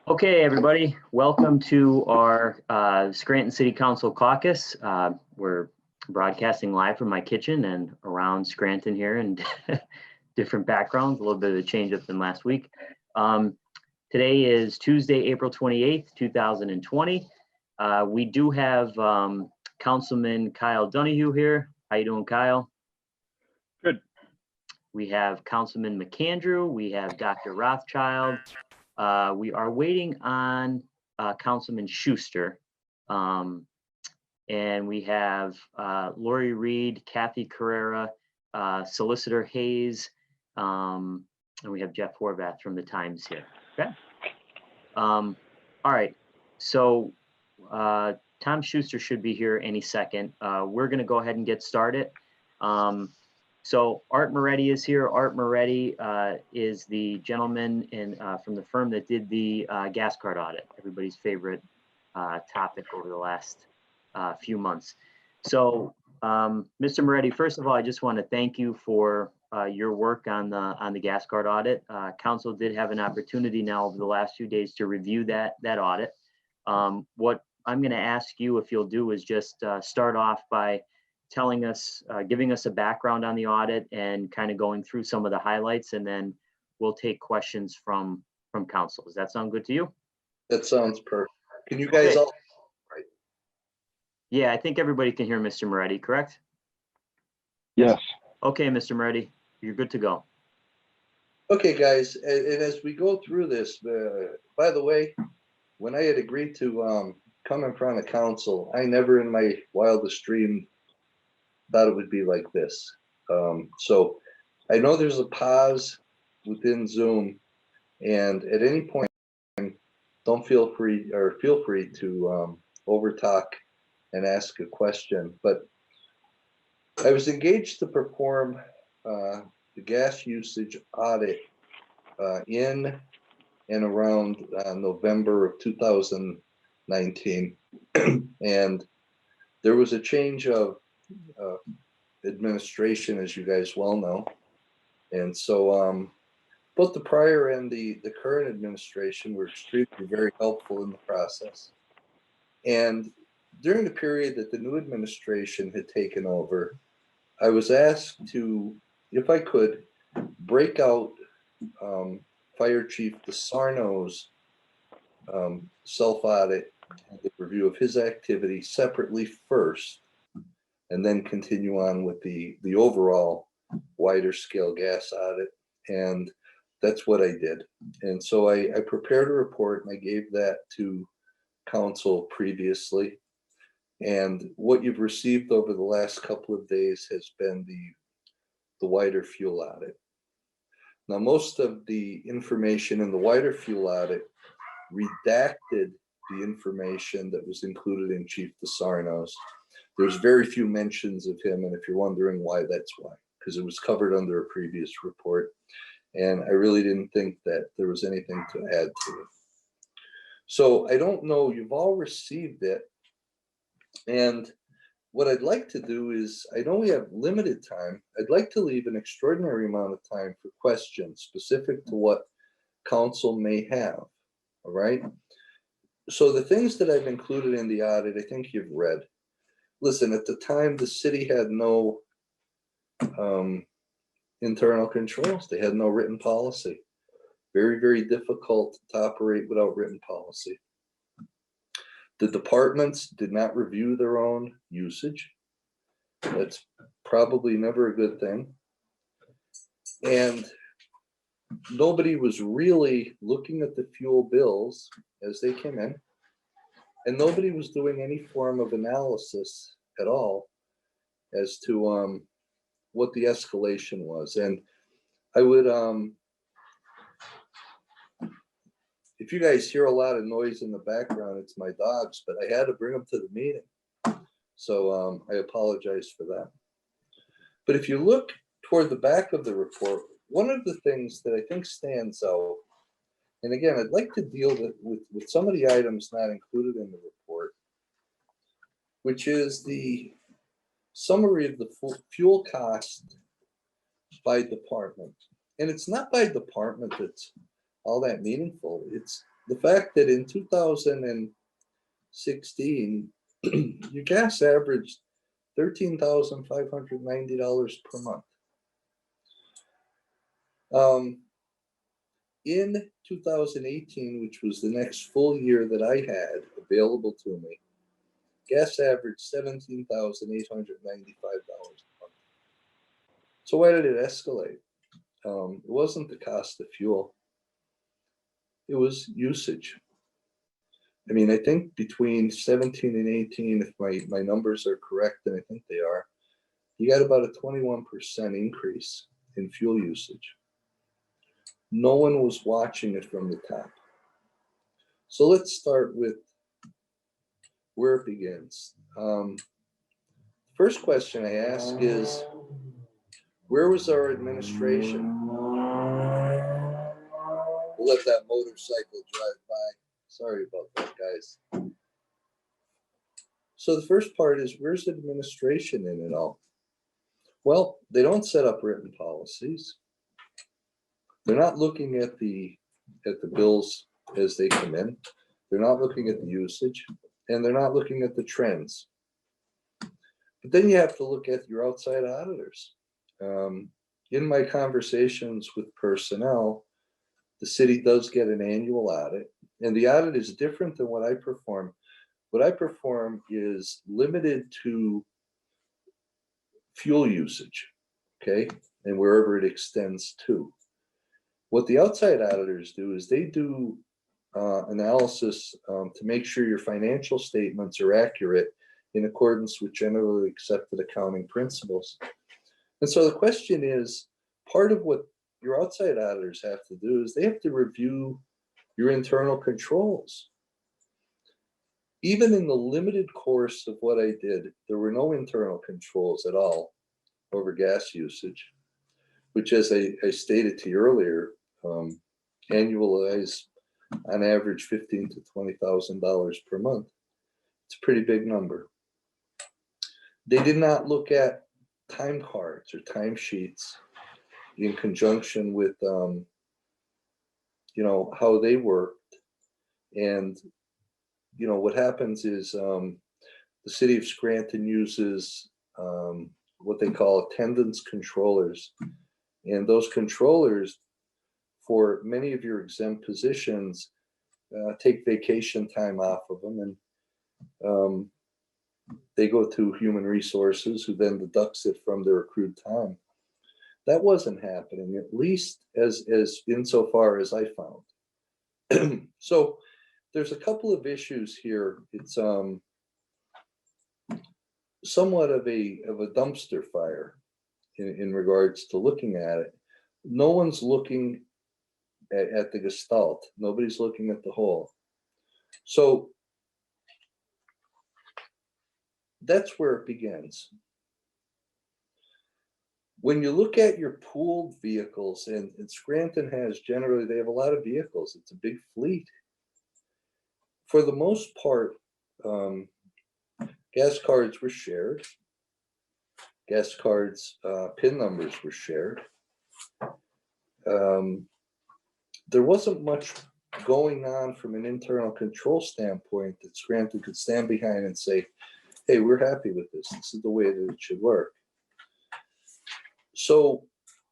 Okay, everybody, welcome to our Scranton City Council caucus. We're broadcasting live from my kitchen and around Scranton here, and different backgrounds, a little bit of a change up than last week. Today is Tuesday, April 28th, 2020. We do have Councilman Kyle Donahue here. How you doing, Kyle? Good. We have Councilman McAndrew. We have Dr. Rothchild. We are waiting on Councilman Schuster. And we have Lori Reed, Kathy Carrera, Solicitor Hayes, and we have Jeff Horvath from the Times here. Okay. All right. So Tom Schuster should be here any second. We're going to go ahead and get started. So Art Moretti is here. Art Moretti is the gentleman from the firm that did the gas card audit, everybody's favorite topic over the last few months. So Mr. Moretti, first of all, I just want to thank you for your work on the gas card audit. Council did have an opportunity now over the last few days to review that audit. What I'm going to ask you, if you'll do, is just start off by telling us, giving us a background on the audit and kind of going through some of the highlights, and then we'll take questions from council. Does that sound good to you? That sounds perfect. Can you guys all? Right. Yeah, I think everybody can hear Mr. Moretti, correct? Yes. Okay, Mr. Moretti, you're good to go. Okay, guys, and as we go through this, by the way, when I had agreed to come in front of council, I never in my wildest dream thought it would be like this. So I know there's a pause within Zoom, and at any point, feel free to overtalk and ask a question. But I was engaged to perform the gas usage audit in and around November of 2019, and there was a change of administration, as you guys well know, and so both the prior and the current administration were extremely very helpful in the process. And during the period that the new administration had taken over, I was asked to, if I could, break out Fire Chief DeSarno's self-audit and the review of his activity separately first, and then continue on with the overall wider scale gas audit. And that's what I did. And so I prepared a report and I gave that to council previously. And what you've received over the last couple of days has been the wider fuel audit. Now, most of the information in the wider fuel audit redacted the information that was included in Chief DeSarno's. There's very few mentions of him, and if you're wondering why, that's why, because it was covered under a previous report, and I really didn't think that there was anything to add to it. So I don't know, you've all received it, and what I'd like to do is, I know we have limited time, I'd like to leave an extraordinary amount of time for questions specific to what council may have, all right? So the things that I've included in the audit, I think you've read. Listen, at the time, the city had no internal controls. They had no written policy. Very, very difficult to operate without written policy. The departments did not review their own usage. That's probably never a good thing. And nobody was really looking at the fuel bills as they came in. And nobody was doing any form of analysis at all as to what the escalation was. And I would, if you guys hear a lot of noise in the background, it's my dogs, but I had to bring them to the meeting. So I apologize for that. But if you look toward the back of the report, one of the things that I think stands out, and again, I'd like to deal with some of the items not included in the report, which is the summary of the fuel cost by department. And it's not by department that's all that meaningful. It's the fact that in 2016, your gas averaged $13,590 per month. In 2018, which was the next full year that I had available to me, gas averaged $17,895 a month. So why did it escalate? It wasn't the cost of fuel. It was usage. I mean, I think between 17 and 18, if my numbers are correct, and I think they are, you got about a 21% increase in fuel usage. No one was watching it from the top. So let's start with where it begins. First question I ask is, where was our administration? We'll let that motorcycle drive by. Sorry about that, guys. So the first part is, where's administration in it all? Well, they don't set up written policies. They're not looking at the bills as they come in. They're not looking at the usage, and they're not looking at the trends. But then you have to look at your outside auditors. In my conversations with personnel, the city does get an annual audit, and the audit is different than what I perform. What I perform is limited to fuel usage, okay, and wherever it extends to. What the outside auditors do is they do analysis to make sure your financial statements are accurate in accordance with generally accepted accounting principles. And so the question is, part of what your outside auditors have to do is they have to review your internal controls. Even in the limited course of what I did, there were no internal controls at all over gas usage, which, as I stated to you earlier, annualized on average $15,000 to $20,000 per month. It's a pretty big number. They did not look at time cards or timesheets in conjunction with, how they worked. And, what happens is the city of Scranton uses what they call attendance controllers. And those controllers, for many of your exempt positions, take vacation time off of them, and they go to human resources, who then deducts it from their accrued time. That wasn't happening, at least as insofar as I found. So there's a couple of issues here. It's somewhat of a dumpster fire in regards to looking at it. No one's looking at the gestalt. Nobody's looking at the whole. So that's where it begins. When you look at your pooled vehicles, and Scranton has generally, they have a lot of vehicles. It's a big fleet. For the most part, gas cards were shared. Gas cards, PIN numbers were shared. There wasn't much going on from an internal control standpoint that Scranton could stand behind and say, hey, we're happy with this. This is the way that it should work. So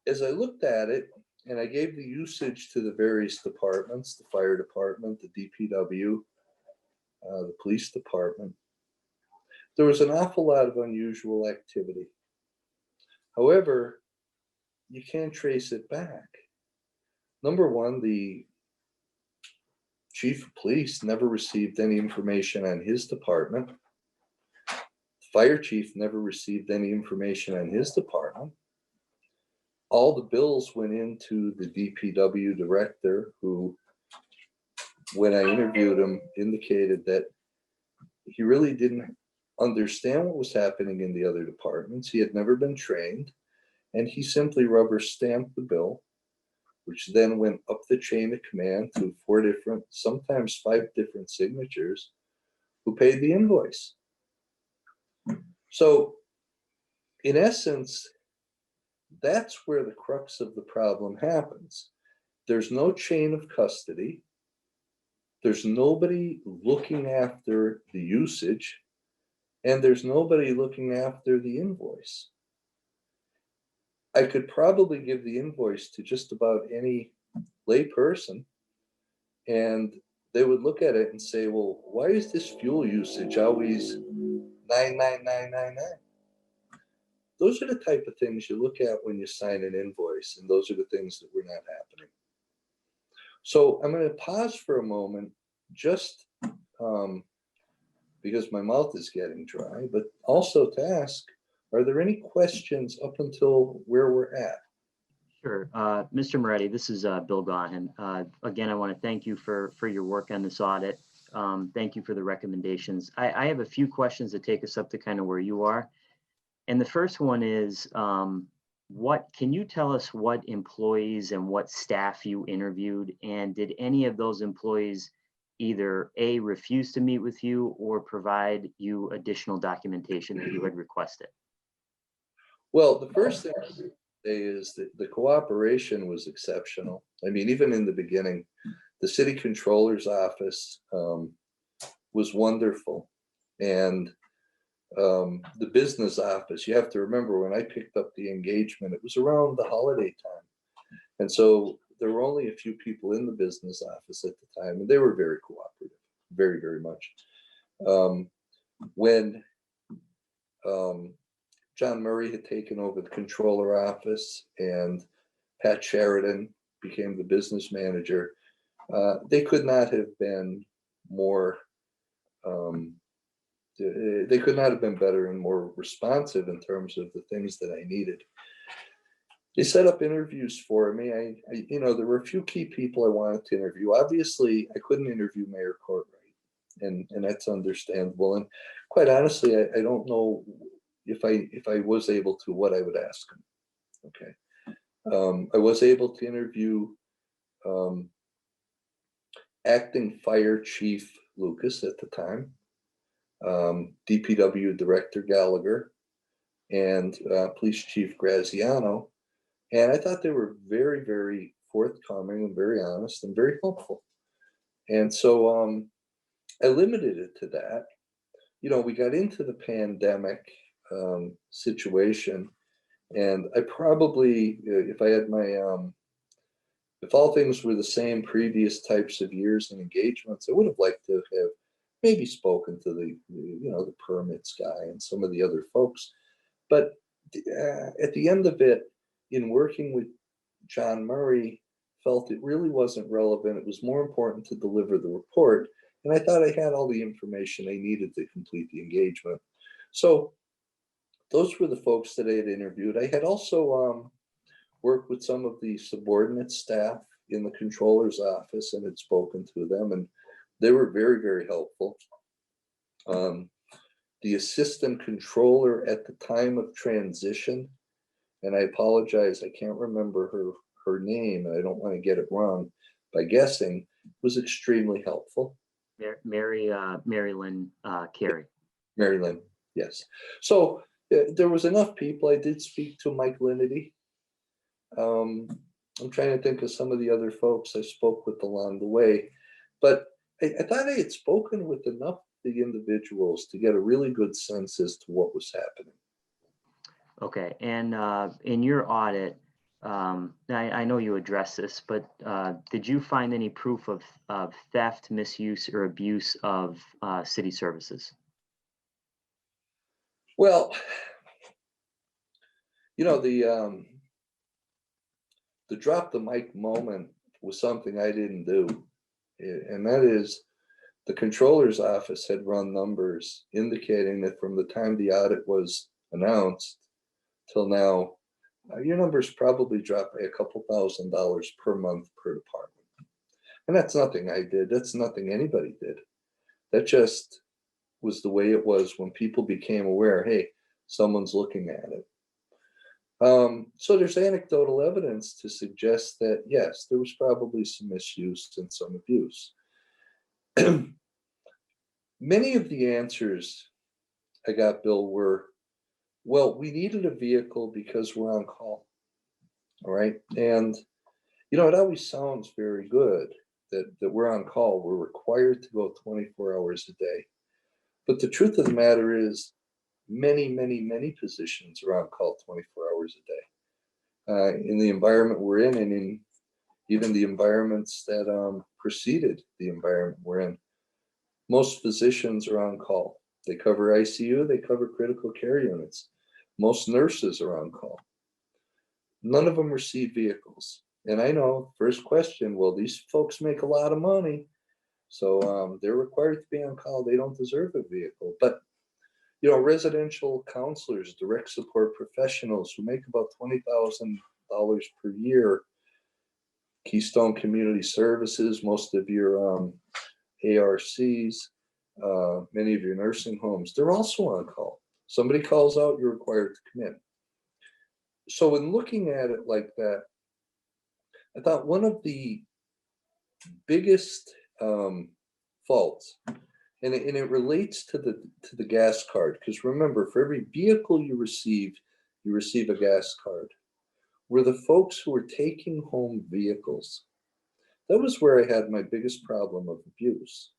as I looked at it, and I gave the usage to the various departments, the fire department, the DPW, the police department, there was an awful lot of unusual activity. However, you can't trace it back. Number one, the chief of police never received any information on his department. The fire chief never received any information on his department. All the bills went into the DPW director, who, when I interviewed him, indicated that he really didn't understand what was happening in the other departments. He had never been trained, and he simply rubber stamped the bill, which then went up the chain of command to 4 different, sometimes 5 different signatures, who paid the invoice. So in essence, that's where the crux of the problem happens. There's no chain of custody. there's nobody looking after the usage, and there's nobody looking after the invoice. I could probably give the invoice to just about any lay person, and they would look at it and say, well, why is this fuel usage always 99999? Those are the type of things you look at when you sign an invoice, and those are the things that were not happening. So I'm going to pause for a moment, just because my mouth is getting dry, but also to ask, are there any questions up until where we're at? Sure. Mr. Moretti, this is Bill Gaughan. Again, I want to thank you for your work on this audit. Thank you for the recommendations. I have a few questions that take us up to kind of where you are. And the first one is, can you tell us what employees and what staff you interviewed? And did any of those employees either A, refuse to meet with you or provide you additional documentation that you had requested? Well, the first thing I would say is that the cooperation was exceptional. I mean, even in the beginning, the city controller's office was wonderful. And the business office, you have to remember, when I picked up the engagement, it was around the holiday time. And so there were only a few people in the business office at the time, and they were very cooperative, very, very much. When John Murray had taken over the controller office and Pat Sheridan became the business manager, they could not have been more, they could not have been better and more responsive in terms of the things that I needed. They set up interviews for me. There were a few key people I wanted to interview. Obviously, I couldn't interview Mayor Courtright, and that's understandable. And quite honestly, I don't know if I was able to, what I would ask him. Okay, I was able to interview acting fire chief Lucas at the time, DPW director Gallagher, and police chief Graziano. And I thought they were very, very forthcoming and very honest and very helpful. And so I limited it to that. We got into the pandemic situation, and I probably, if I had my, if all things were the same previous types of years and engagements, I would have liked to have maybe spoken to the permits guy and some of the other folks. But at the end of it, in working with John Murray, felt it really wasn't relevant. It was more important to deliver the report. And I thought I had all the information I needed to complete the engagement. So those were the folks that I had interviewed. I had also worked with some of the subordinate staff in the controller's office and had spoken to them, and they were very, very helpful. The assistant controller at the time of transition, and I apologize, I can't remember her name, and I don't want to get it wrong by guessing, was extremely helpful. Mary Lynn Carey. Mary Lynn, yes. So there was enough people. I did speak to Mike Linnity. I'm trying to think of some of the other folks I spoke with along the way, but I thought I had spoken with enough of the individuals to get a really good sense as to what was happening. Okay, and in your audit, I know you addressed this, but did you find any proof of theft, misuse, or abuse of city services? Well, the drop the mic moment was something I didn't do, and that is the controller's office had run numbers indicating that from the time the audit was announced till now, your numbers probably dropped by a couple $1,000s per month per department. And that's nothing I did. That's nothing anybody did. That just was the way it was when people became aware, hey, someone's looking at it. So there's anecdotal evidence to suggest that, yes, there was probably some misuse and some abuse. Many of the answers I got, Bill, were, well, we needed a vehicle because we're on call. All right. And, it always sounds very good. that we're on call, we're required to go 24 hours a day. But the truth of the matter is, many positions are on call 24 hours a day. In the environment we're in, and in even the environments that preceded the environment we're in, most physicians are on call. They cover ICU, they cover critical care units. Most nurses are on call. None of them receive vehicles. And I know, first question, well, these folks make a lot of money, so they're required to be on call. They don't deserve a vehicle. But, you know, residential counselors, direct support professionals who make about $20,000 per year, Keystone Community Services, most of your ARCs, many of your nursing homes, they're also on call. Somebody calls out, you're required to come in. So in looking at it like that, I thought one of the biggest faults, and it relates to the gas card, because remember, for every vehicle you receive a gas card, were the folks who were taking home vehicles. That was where I had my biggest problem of abuse.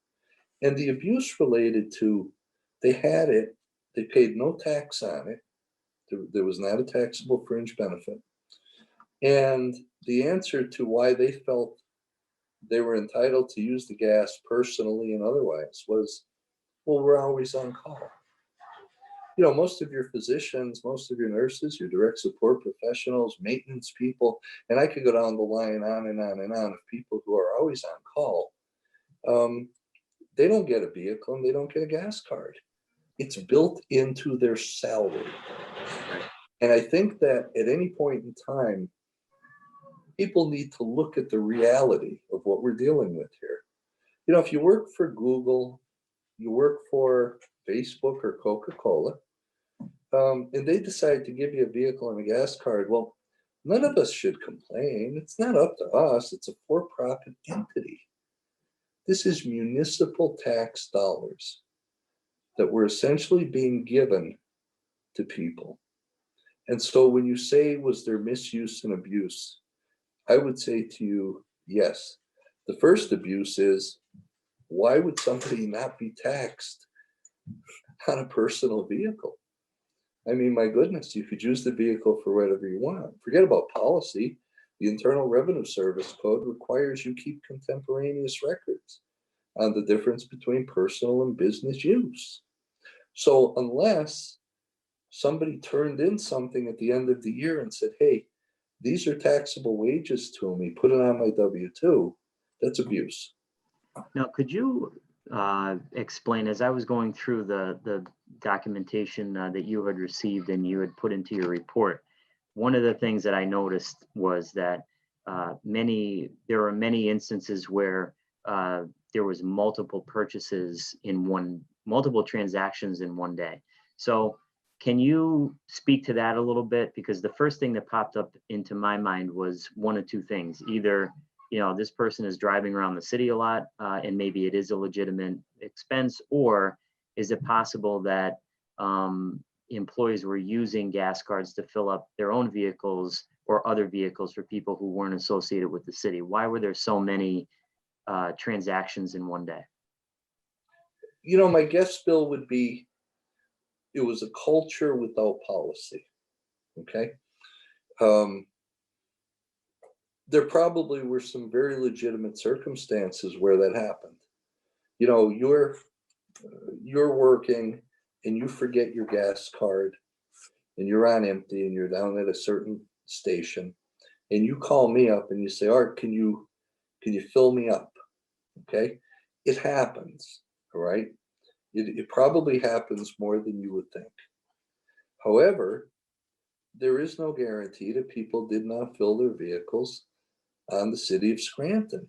And the abuse related to, they had it, they paid no tax on it, there was not a taxable fringe benefit. And the answer to why they felt they were entitled to use the gas personally and otherwise was, well, we're always on call. You know, most of your physicians, most of your nurses, your direct support professionals, maintenance people, and I could go down the line on and on and on of people who are always on call. They don't get a vehicle and they don't get a gas card. It's built into their salary. And I think that at any point in time, people need to look at the reality of what we're dealing with here. You know, if you work for Google, you work for Facebook or Coca-Cola, and they decide to give you a vehicle and a gas card, well, none of us should complain. It's not up to us. It's a for-profit entity. This is municipal tax dollars that were essentially being given to people. And so when you say, was there misuse and abuse? I would say to you, yes. The first abuse is, why would somebody not be taxed on a personal vehicle? I mean, my goodness, you could use the vehicle for whatever you want. Forget about policy. The Internal Revenue Service Code requires you keep contemporaneous records on the difference between personal and business use. So unless somebody turned in something at the end of the year and said, hey, these are taxable wages to me, put it on my W-2, that's abuse. Now, could you explain, as I was going through the documentation that you had received and you had put into your report, one of the things that I noticed was that there were many instances where there was multiple purchases in multiple transactions in one day. So can you speak to that a little bit? Because the first thing that popped up into my mind was one of two things. Either, you know, this person is driving around the city a lot and maybe it is a legitimate expense, or is it possible that employees were using gas cards to fill up their own vehicles or other vehicles for people who weren't associated with the city? Why were there so many transactions in one day? You know, my guess, Bill, would be it was a culture without policy. Okay. There probably were some very legitimate circumstances where that happened. You know, you're working and you forget your gas card and you're on empty and you're down at a certain station and you call me up and you say, Art, can you fill me up? Okay. It happens. All right. It probably happens more than you would think. However, there is no guarantee that people did not fill their vehicles on the city of Scranton.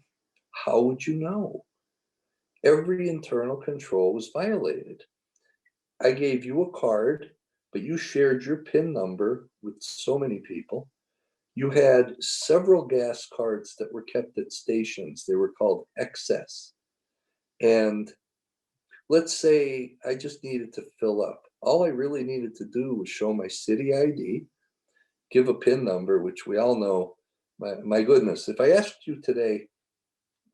How would you know? Every internal control was violated. I gave you a card, but you shared your PIN number with so many people. You had several gas cards that were kept at stations. They were called excess. And let's say I just needed to fill up. All I really needed to do was show my city ID, give a PIN number, which we all know. My goodness, if I asked you today,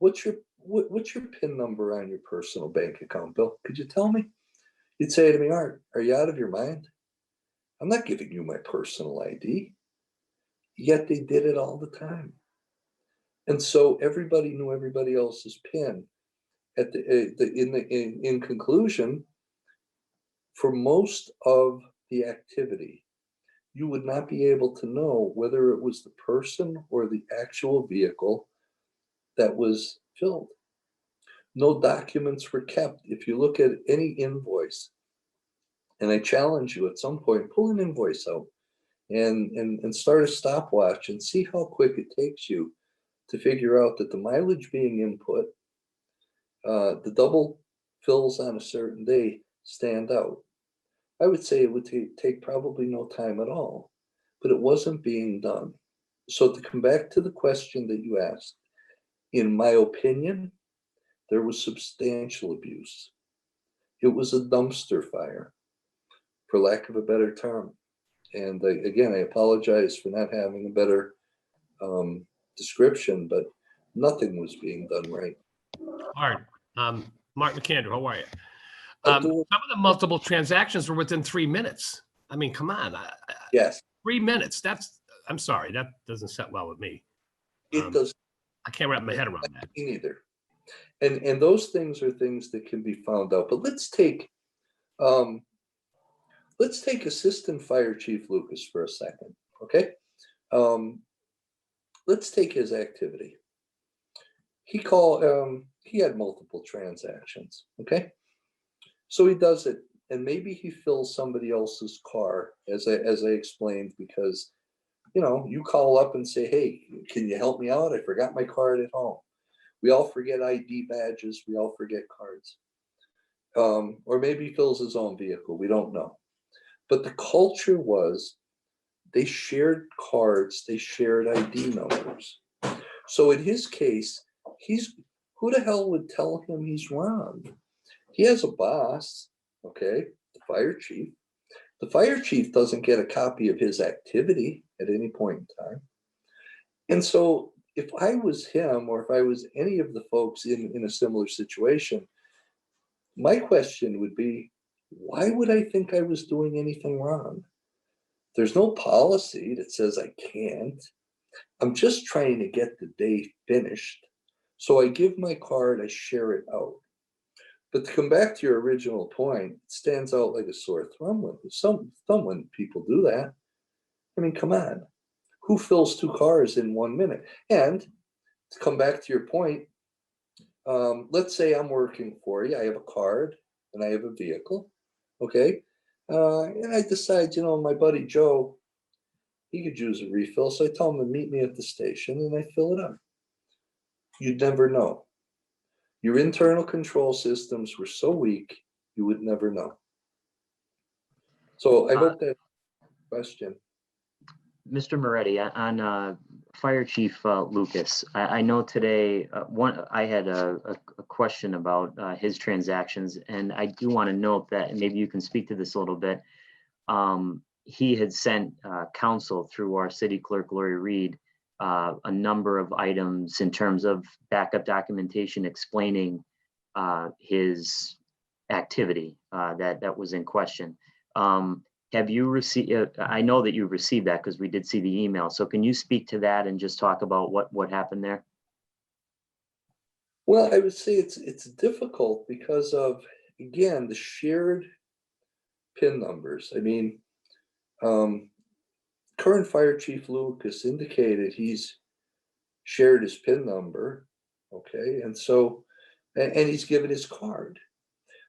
what's your PIN number on your personal bank account, Bill? Could you tell me? You'd say to me, Art, are you out of your mind? I'm not giving you my personal ID. Yet they did it all the time. And so everybody knew everybody else's PIN. In conclusion, for most of the activity, you would not be able to know whether it was the person or the actual vehicle that was filled. No documents were kept. If you look at any invoice, and I challenge you at some point, pull an invoice out and start a stopwatch and see how quick it takes you to figure out that the mileage being input, the double fills on a certain day stand out. I would say it would take probably no time at all, but it wasn't being done. So to come back to the question that you asked, in my opinion, there was substantial abuse. It was a dumpster fire, for lack of a better term. And again, I apologize for not having a better description, but nothing was being done right. Art, Mark McAndrew, how are you? I'm Some doing- of the multiple transactions were within 3 minutes. I mean, come on, Yes, 3 minutes. I'm sorry, that doesn't set well with me. it does I can't wrap my head around that. either. And those things are things that can be found out. But let's take Assistant Fire Chief Lucas for a second, okay? Let's take his activity. He had multiple transactions, okay? So he does it, and maybe he fills somebody else's car, as I explained, because you call up and say, hey, can you help me out? I forgot my card at home. We all forget ID badges. We all forget cards. Or maybe he fills his own vehicle. We don't know. But the culture was they shared cards. They shared ID numbers. So in his case, who the hell would tell him he's wrong? He has a boss, okay, the fire chief. The fire chief doesn't get a copy of his activity at any point in time. And so if I was him, or if I was any of the folks in a similar situation, my question would be, why would I think I was doing anything wrong? There's no policy that says I can't. I'm just trying to get the day finished. So I give my card, I share it out. But to come back to your original point, it stands out like a sore thumb when people do that. I mean, come on. Who fills 2 cars in 1 minute? And to come back to your point, let's say I'm working for you. I have a card and I have a vehicle, okay? And I decide, my buddy Joe, he could use a refill. So I tell him to meet me at the station and I fill it up. You'd never know. Your internal control systems were so weak, you would never know. So I hope that question. Mr. Moretti, on Fire Chief Lucas, I know today I had a question about his transactions, and I do want to note that, and maybe you can speak to this a little bit. He had sent counsel through our city clerk, Lori Reed, a number of items in terms of backup documentation explaining his activity that was in question. Have you received, I know that you received that because we did see the email. So can you speak to that and just talk about what happened there? Well, I would say it's difficult because of, again, the shared PIN numbers. I mean, current Fire Chief Lucas indicated he's shared his PIN number, okay? And so, and he's given his card.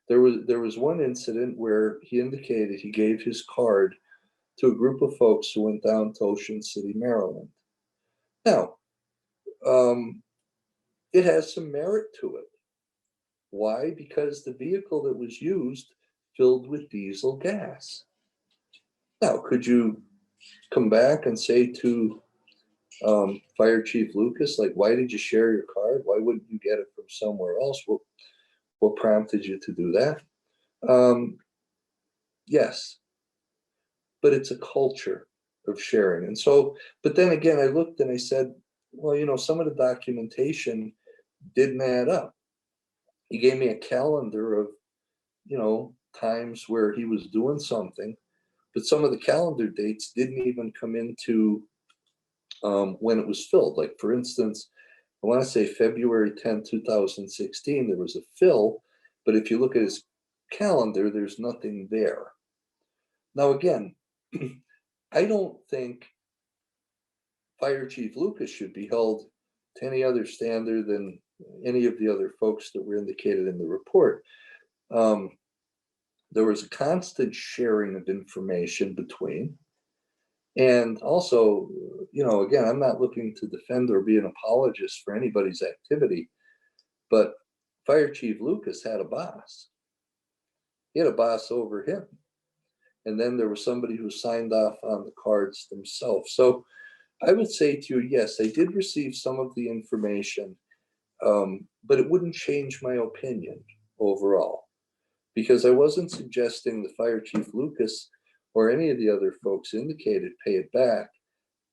There was one incident where he indicated he gave his card to a group of folks who went down to Ocean City, Maryland. Now, it has some merit to it. Why? Because the vehicle that was used filled with diesel gas. Now, could you come back and say to Fire Chief Lucas, like, why did you share your card? Why wouldn't you get it from somewhere else? What prompted you to do that? Yes, but it's a culture of sharing. And so, but then again, I looked and I said, well, some of the documentation didn't add up. He gave me a calendar of, times where he was doing something, but some of the calendar dates didn't even come into when it was filled. Like, for instance, I want to say February 10th, 2016, there was a fill, but if you look at his calendar, there's nothing there. Now, again, I don't think Fire Chief Lucas should be held to any other standard than any of the other folks that were indicated in the report. There was a constant sharing of information between, and also, again, I'm not looking to defend or be an apologist for anybody's activity, but Fire Chief Lucas had a boss. He had a boss over him. And then there was somebody who signed off on the cards themselves. So I would say to you, yes, I did receive some of the information, but it wouldn't change my opinion overall, because I wasn't suggesting that Fire Chief Lucas or any of the other folks indicated pay it back.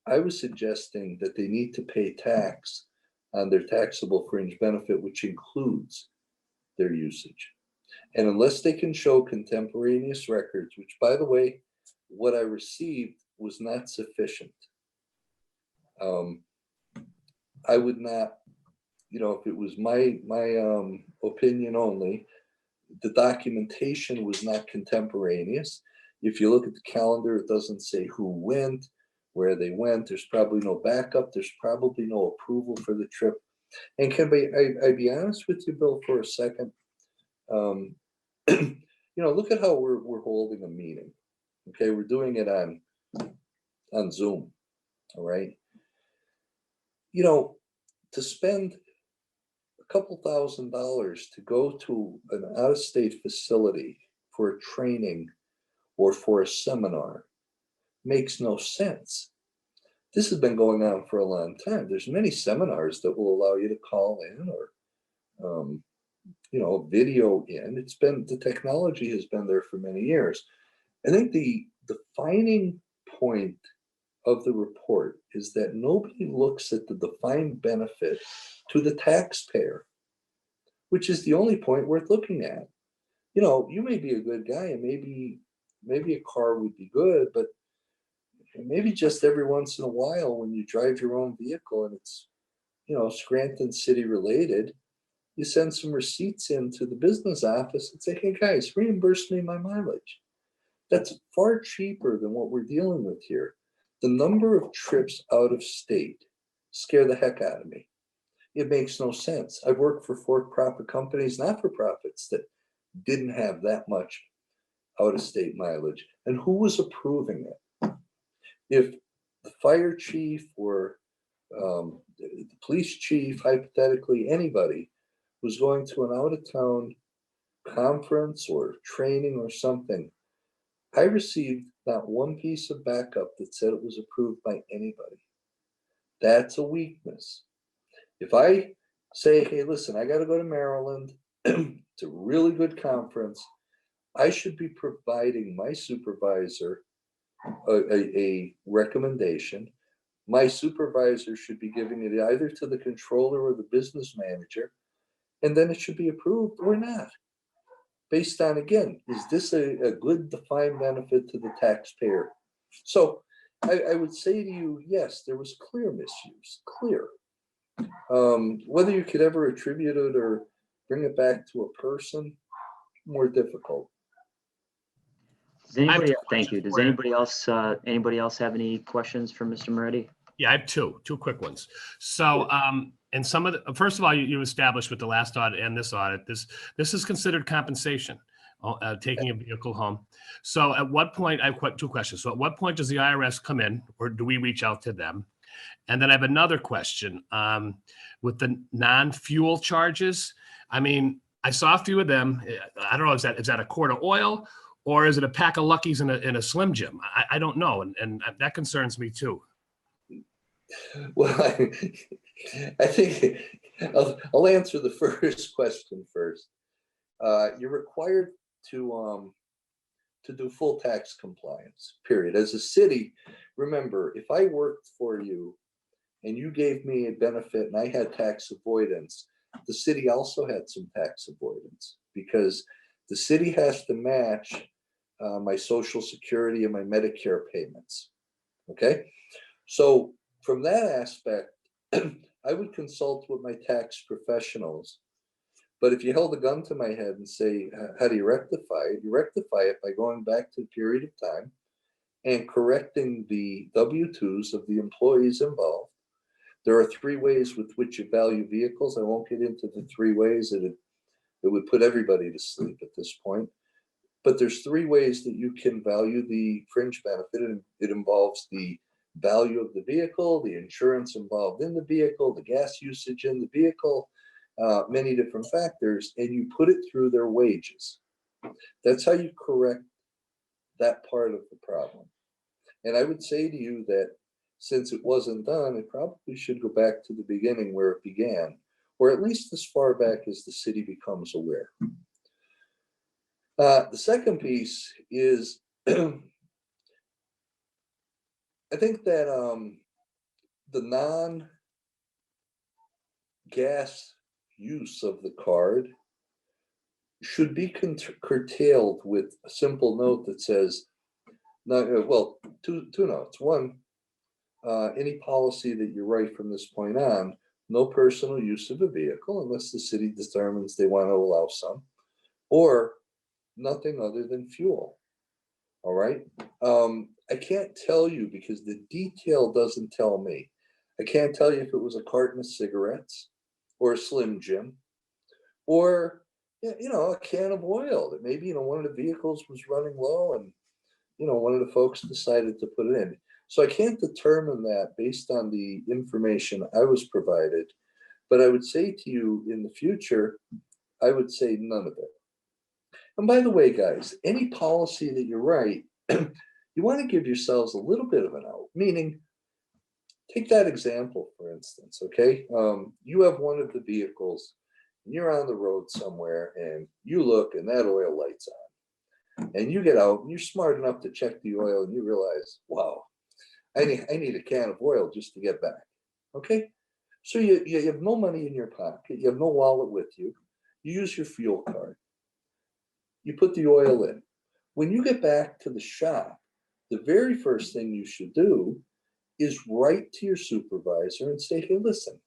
I was suggesting that they need to pay tax on their taxable fringe benefit, which includes their usage. And unless they can show contemporaneous records, which, by the way, what I received was not sufficient. I would not, if it was my opinion only, the documentation was not contemporaneous. If you look at the calendar, it doesn't say who went, where they went. There's probably no backup. There's probably no approval for the trip. And I be honest with you, Bill, for a second? Look at how we're holding a meeting. Okay, we're doing it on Zoom. All right. To spend a couple $1,000s to go to an out-of-state facility for a training or for a seminar makes no sense. This has been going on for a long time. There's many seminars that will allow you to call in or video in. The technology has been there for many years. I think the defining point of the report is that nobody looks at the defined benefit to the taxpayer, which is the only point worth looking at. You may be a good guy and maybe a car would be good, but maybe just every once in a while when you drive your own vehicle and it's, Scranton City related, you send some receipts into the business office and say, hey guys, reimburse me my mileage. That's far cheaper than what we're dealing with here. The number of trips out of state scare the heck out of me. It makes no sense. I've worked for for-profit companies, not-for-profits, that didn't have that much out-of-state mileage. And who was approving it? If the fire chief or the police chief, hypothetically anybody, was going to an out-of-town conference or training or something, I received not one piece of backup that said it was approved by anybody. That's a weakness. If I say, hey, listen, I got to go to Maryland, it's a really good conference, I should be providing my supervisor a recommendation. My supervisor should be giving it either to the controller or the business manager, and then it should be approved or not. Based on, again, is this a good defined benefit to the taxpayer? So I would say to you, yes, there was clear misuse, clear. Whether you could ever attribute it or bring it back to a person, more difficult. Thank you. Does anybody else have any questions for Mr. Moretti? Yeah, I have two quick ones. So, and some of the, first of all, you established with the last audit and this audit, this is considered compensation, taking a vehicle home. So at what point, I have two questions. So at what point does the IRS come in, or do we reach out to them? And then I have another question with the non-fuel charges. I mean, I saw a few of them. I don't know, is that a quart of oil or is it a pack of Luckies in a Slim Jim? I don't know. And that concerns me too. Well, I think I'll answer the first question first. You're required to do full tax compliance, period. As a city, remember, if I worked for you and you gave me a benefit and I had tax avoidance, the city also had some tax avoidance because the city has to match my Social Security and my Medicare payments. Okay, so from that aspect, I would consult with my tax professionals. But if you held a gun to my head and say, how do you rectify it? You rectify it by going back to the period of time and correcting the W-2s of the employees involved. There are 3 ways with which you value vehicles. I won't get into the 3 ways. It would put everybody to sleep at this point. But there's 3 ways that you can value the fringe benefit. And it involves the value of the vehicle, the insurance involved in the vehicle, the gas usage in the vehicle, many different factors, and you put it through their wages. That's how you correct that part of the problem. And I would say to you that since it wasn't done, it probably should go back to the beginning where it began, or at least as far back as the city becomes aware. The second piece is, I think that the non-gas use of the card should be curtailed with a simple note that says, well, two notes. One, any policy that you write from this point on, no personal use of a vehicle unless the city determines they want to allow some, or nothing other than fuel. All right. I can't tell you because the detail doesn't tell me. I can't tell you if it was a carton of cigarettes or a Slim Jim or, a can of oil that maybe, one of the vehicles was running low and, one of the folks decided to put it in. So I can't determine that based on the information I was provided. But I would say to you in the future, I would say none of it. And by the way, guys, any policy that you write, you want to give yourselves a little bit of an out, meaning take that example, for instance, okay? You have one of the vehicles and you're on the road somewhere and you look and that oil light's on. And you get out and you're smart enough to check the oil and you realize, wow, I need a can of oil just to get back, okay? So you have no money in your pocket, you have no wallet with you, you use your fuel card. You put the oil in. When you get back to the shop, the very first thing you should do is write to your supervisor and say, hey, listen,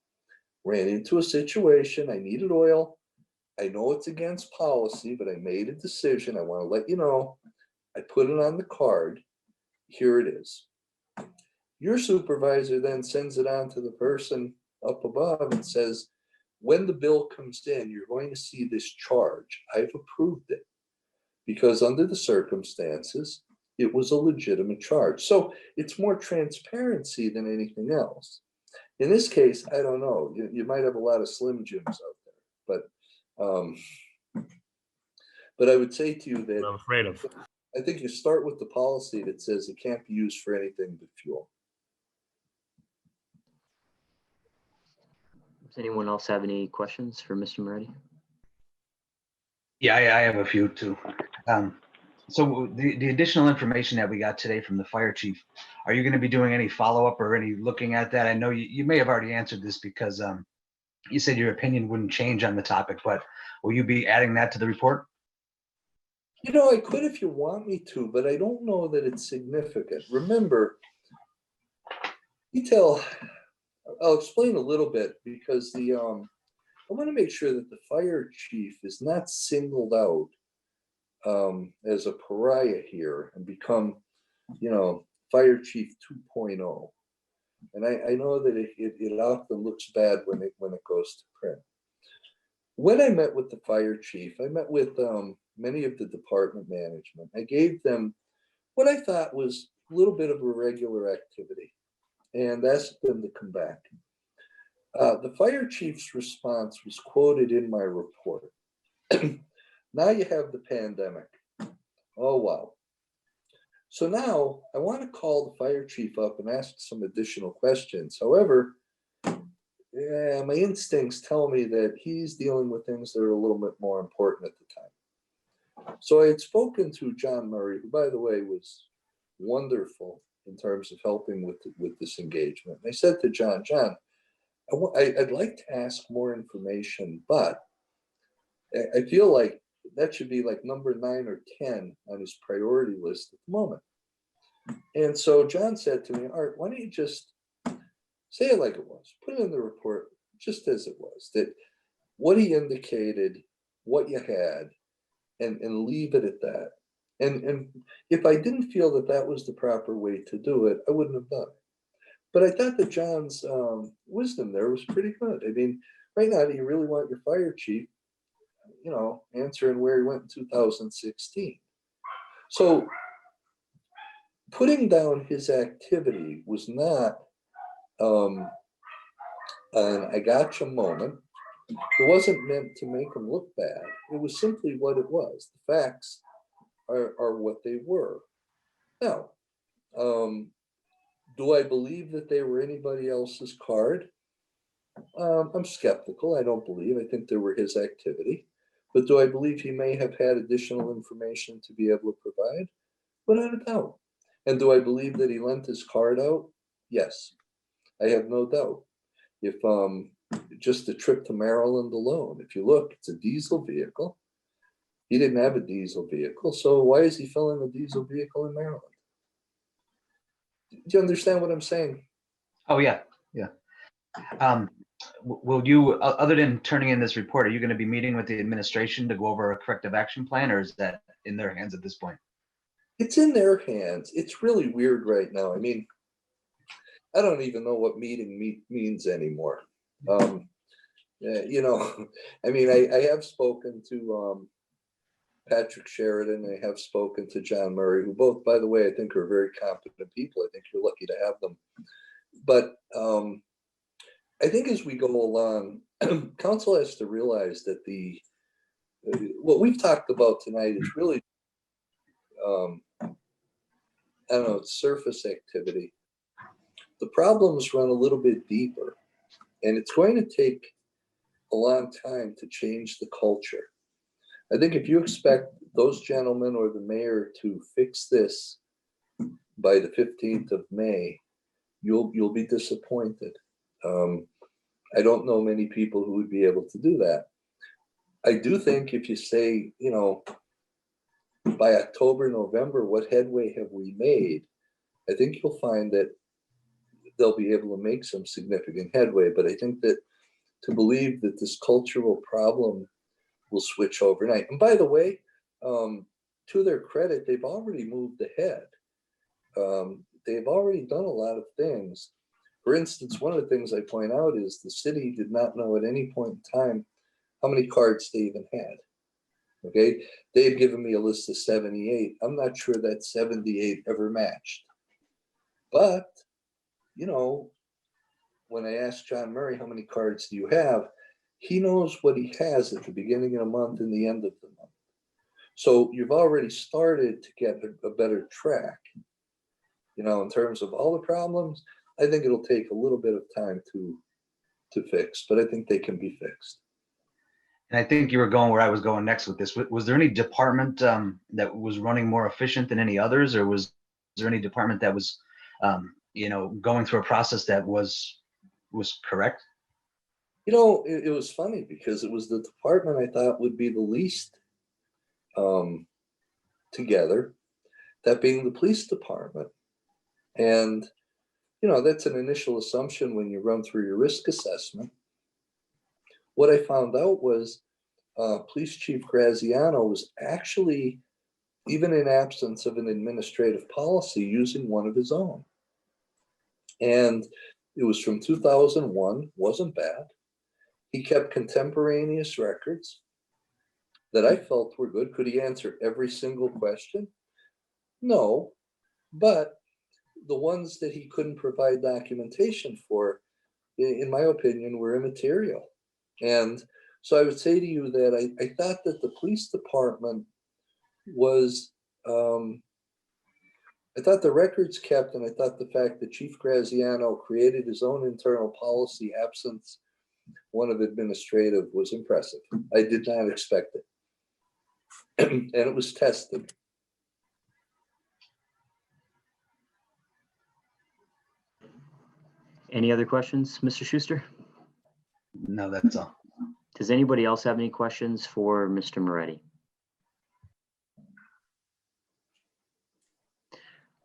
ran into a situation, I needed oil. I know it's against policy, but I made a decision. I want to let you know. I put it on the card. Here it is. Your supervisor then sends it on to the person up above and says, when the bill comes in, you're going to see this charge. I've approved it. Because under the circumstances, it was a legitimate charge. So it's more transparency than anything else. In this case, I don't know. You might have a lot of Slim Jims out there, but I would say to you that I'm afraid of. I think you start with the policy that says it can't be used for anything but fuel. Does anyone else have any questions for Mr. Moretti? Yeah, I have a few too. So the additional information that we got today from the fire chief, are you going to be doing any follow-up or any looking at that? I know you may have already answered this because you said your opinion wouldn't change on the topic, but will you be adding that to the report? I could if you want me to, but I don't know that it's significant. Remember, I'll explain a little bit because I want to make sure that the fire chief is not singled out as a pariah here and become, fire chief 2.0. And I know that it often looks bad when it goes to print. When I met with the fire chief, I met with many of the department management. I gave them what I thought was a little bit of a regular activity and asked them to come back. The fire chief's response was quoted in my report. Now you have the pandemic. Oh, wow. So now I want to call the fire chief up and ask some additional questions. However, my instincts tell me that he's dealing with things that are a little bit more important at the time. So I had spoken to John Murray, who, by the way, was wonderful in terms of helping with this engagement. And I said to John, I'd like to ask more information, but I feel like that should be like number 9 or 10 on his priority list at the moment. And so John said to me, Art, why don't you just say it like it was, put it in the report just as it was, that what he indicated, what you had, and leave it at that. And if I didn't feel that that was the proper way to do it, I wouldn't have done it. But I thought that John's wisdom there was pretty good. I mean, right now, do you really want your fire chief, answering where he went in 2016? So putting down his activity was not an I gotcha moment. It wasn't meant to make him look bad. It was simply what it was. The facts are what they were. Now, do I believe that they were anybody else's card? I'm skeptical. I don't believe. I think they were his activity. But do I believe he may have had additional information to be able to provide? Without a doubt. And do I believe that he lent his card out? Yes, I have no doubt. If just the trip to Maryland alone, if you look, it's a diesel vehicle. He didn't have a diesel vehicle, so why is he filling a diesel vehicle in Maryland? Do you understand what I'm saying? Oh, yeah, yeah. Will you, other than turning in this report, are you going to be meeting with the administration to go over a corrective action plan, or is that in their hands at this point? It's in their hands. It's really weird right now. I mean, I don't even know what meeting means anymore. I mean, I have spoken to Patrick Sheridan. I have spoken to John Murray, who both, by the way, I think are very competent people. I think you're lucky to have them. But I think as we go along, council has to realize that what we've talked about tonight is really, I don't know, it's surface activity. The problems run a little bit deeper, and it's going to take a long time to change the culture. I think if you expect those gentlemen or the mayor to fix this by the 15th of May, you'll be disappointed. I don't know many people who would be able to do that. I do think if you say, by October, November, what headway have we made? I think you'll find that they'll be able to make some significant headway. But I think that to believe that this cultural problem will switch overnight. And by the way, to their credit, they've already moved ahead. They've already done a lot of things. For instance, one of the things I point out is the city did not know at any point in time how many cards they even had. Okay, they had given me a list of 78. I'm not sure that 78 ever matched. But, when I asked John Murray, how many cards do you have? He knows what he has at the beginning of the month and the end of the month. So you've already started to get a better track. In terms of all the problems, I think it'll take a little bit of time to fix, but I think they can be fixed. And I think you were going where I was going next with this. Was there any department that was running more efficient than any others, or was there any department that was, going through a process that was correct? It was funny because it was the department I thought would be the least together, that being the police department. And, that's an initial assumption when you run through your risk assessment. What I found out was Police Chief Graziano was actually, even in absence of an administrative policy, using one of his own. And it was from 2001, wasn't bad. He kept contemporaneous records that I felt were good. Could he answer every single question? No, but the ones that he couldn't provide documentation for, in my opinion, were immaterial. And so I would say to you that I thought that the police department was, I thought the records kept, and I thought the fact that Chief Graziano created his own internal policy absence one of administrative was impressive. I did not expect it. And it was tested. Any other questions, Mr. Schuster? No, that's all. Does anybody else have any questions for Mr. Moretti?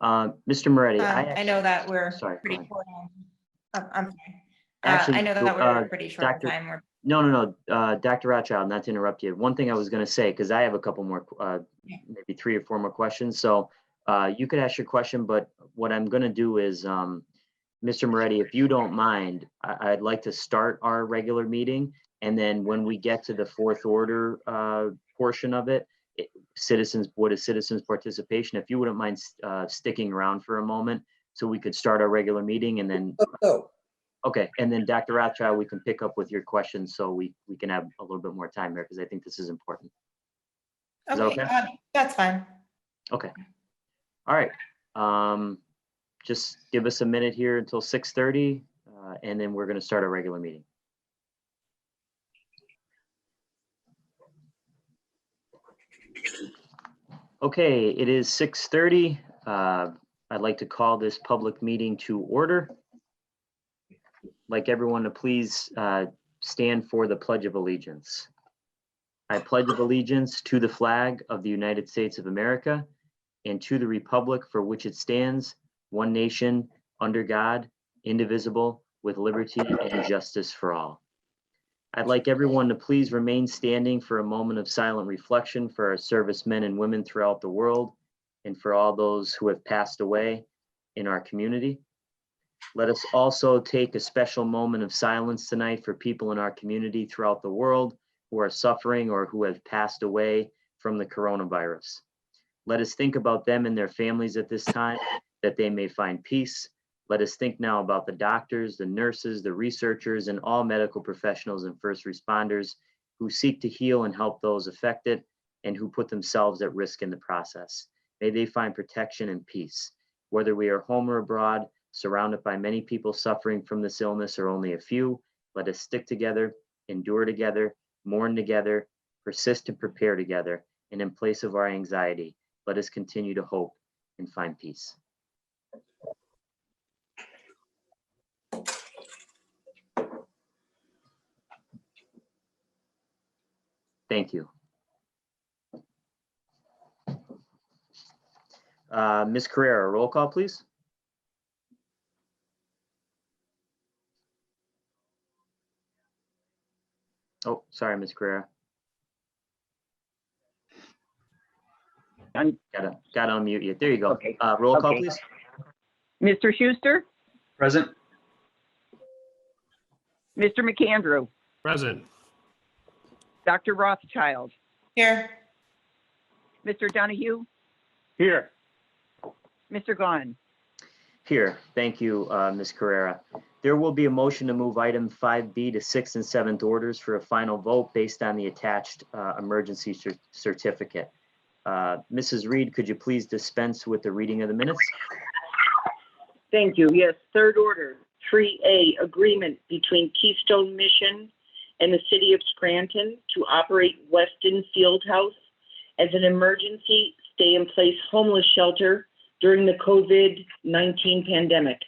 Mr. Moretti, I know that we're sorry, go pretty ahead. short on. Oh, I'm sorry. Actually, I know that we're pretty short on Dr. time. We're No, Dr. Rothchild, not to interrupt you. One thing I was going to say, because I have a couple more, Yeah. maybe 3 or 4 more questions. So you could ask your question, but what I'm going to do is, Mr. Moretti, if you don't mind, I'd like to start our regular meeting. And then when we get to the fourth order portion of it, Board of Citizens participation, if you wouldn't mind sticking around for a moment so we could start our regular meeting and then, Oh, okay. And then Dr. Rothschild, we can pick up with your questions so we can have a little bit more time here because I think this is important. Is that okay. That's fine. Okay. All right. Just give us a minute here until 6:30 and then we're going to start our regular meeting. Okay, it is 6:30. I'd like to call this public meeting to order. I'd like everyone to please stand for the Pledge of Allegiance. I pledge allegiance to the flag of the United States of America and to the republic for which it stands, one nation, under God, indivisible, with liberty and justice for all. I'd like everyone to please remain standing for a moment of silent reflection for our servicemen and women throughout the world and for all those who have passed away in our community. Let us also take a special moment of silence tonight for people in our community throughout the world who are suffering or who have passed away from the coronavirus. Let us think about them and their families at this time, that they may find peace. Let us think now about the doctors, the nurses, the researchers, and all medical professionals and first responders who seek to heal and help those affected and who put themselves at risk in the process. May they find protection and peace. Whether we are home or abroad, surrounded by many people suffering from this illness or only a few, let us stick together, endure together, mourn together, persist and prepare together, and in place of our anxiety, let us continue to hope and find peace. Thank you. Ms. Carrera, roll call, please. Oh, sorry, Ms. Carrera. Gotta unmute you. There you go. Okay. Roll call, Okay. please. Mr. Schuster, Present? Mr. McAndrew, Present. Dr. Rothchild, Here. Mr. Donahue, Here. Mr. Gaughan. Here, thank you, Ms. Carrera. There will be a motion to move item 5B to 6th and 7th orders for a final vote based on the attached emergency certificate. Mrs. Reed, could you please dispense with the reading of the minutes? Thank you. Yes, third order, 3A, agreement between Keystone Mission and the city of Scranton to operate Weston Fieldhouse as an emergency stay-in-place homeless shelter during the COVID-19 pandemic.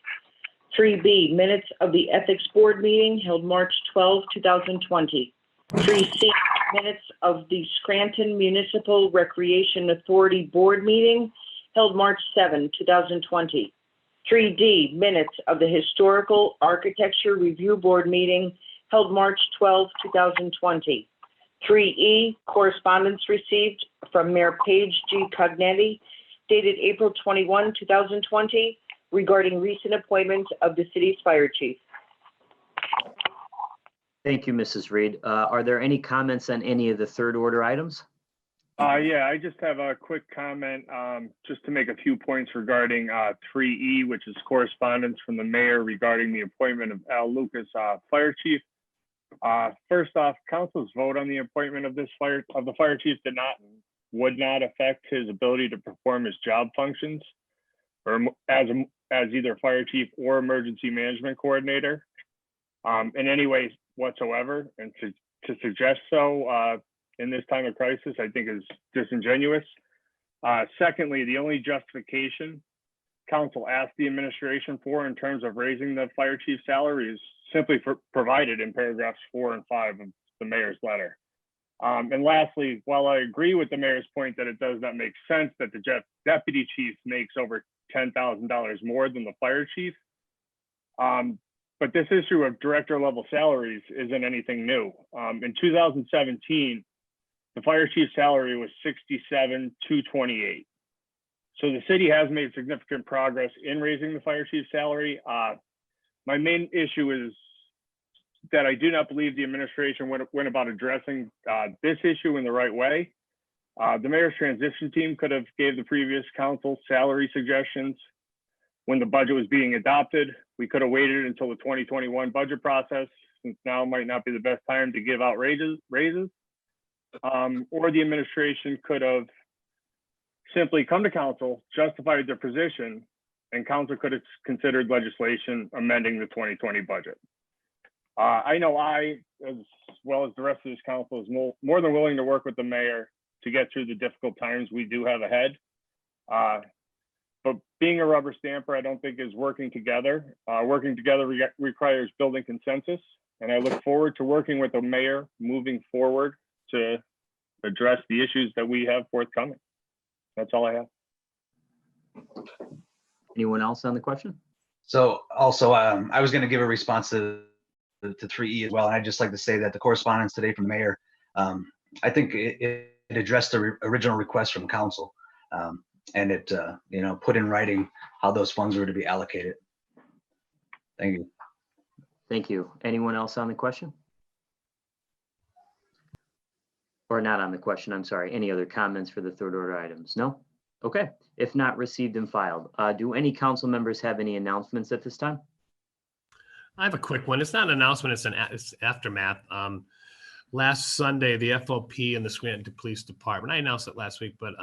3B, minutes of the Ethics Board meeting held March 12, 2020. 3C, minutes of the Scranton Municipal Recreation Authority Board meeting held March 7, 2020. 3D, minutes of the Historical Architecture Review Board meeting held March 12, 2020. 3E, correspondence received from Mayor Paige G. Cognetti dated April 21, 2020 regarding recent appointment of the city's fire chief. Thank you, Mrs. Reed. Are there any comments on any of the third order items? Yeah, I just have a quick comment, just to make a few points regarding 3E, which is correspondence from the mayor regarding the appointment of Al Lucas, fire chief. First off, council's vote on the appointment of the fire chief would not affect his ability to perform his job functions or as either fire chief or emergency management coordinator in any way whatsoever. And to suggest so in this time of crisis, I think is disingenuous. Secondly, the only justification council asked the administration for in terms of raising the fire chief salary is simply provided in paragraphs 4 and 5 of the mayor's letter. And lastly, while I agree with the mayor's point that it does not make sense that the deputy chief makes over $10,000 more than the fire chief, but this issue of director level salaries isn't anything new. In 2017, the fire chief's salary was $67,228. So the city has made significant progress in raising the fire chief's salary. My main issue is that I do not believe the administration went about addressing this issue in the right way. The mayor's transition team could have gave the previous council salary suggestions when the budget was being adopted. We could have waited until the 2021 budget process, since now might not be the best time to give out raises. Or the administration could have simply come to council, justified their position, and council could have considered legislation amending the 2020 budget. I know I, as well as the rest of this council, is more than willing to work with the mayor to get through the difficult times we do have ahead. But being a rubber stamper, I don't think is working together. Working together requires building consensus, and I look forward to working with the mayor moving forward to address the issues that we have forthcoming. That's all I have. Anyone else on the question? So also, I was going to give a response to 3E as well. And I'd just like to say that the correspondence today from the mayor, I think it addressed the original request from council. And it, put in writing how those funds were to be allocated. Thank you. Thank you. Anyone else on the question? Or not on the question, I'm sorry. Any other comments for the third order items? No? Okay. If not, received and filed. Do any council members have any announcements at this time? I have a quick one. It's not an announcement, it's aftermath. Last Sunday, the FOP and the Scranton Police Department, I announced it last week, but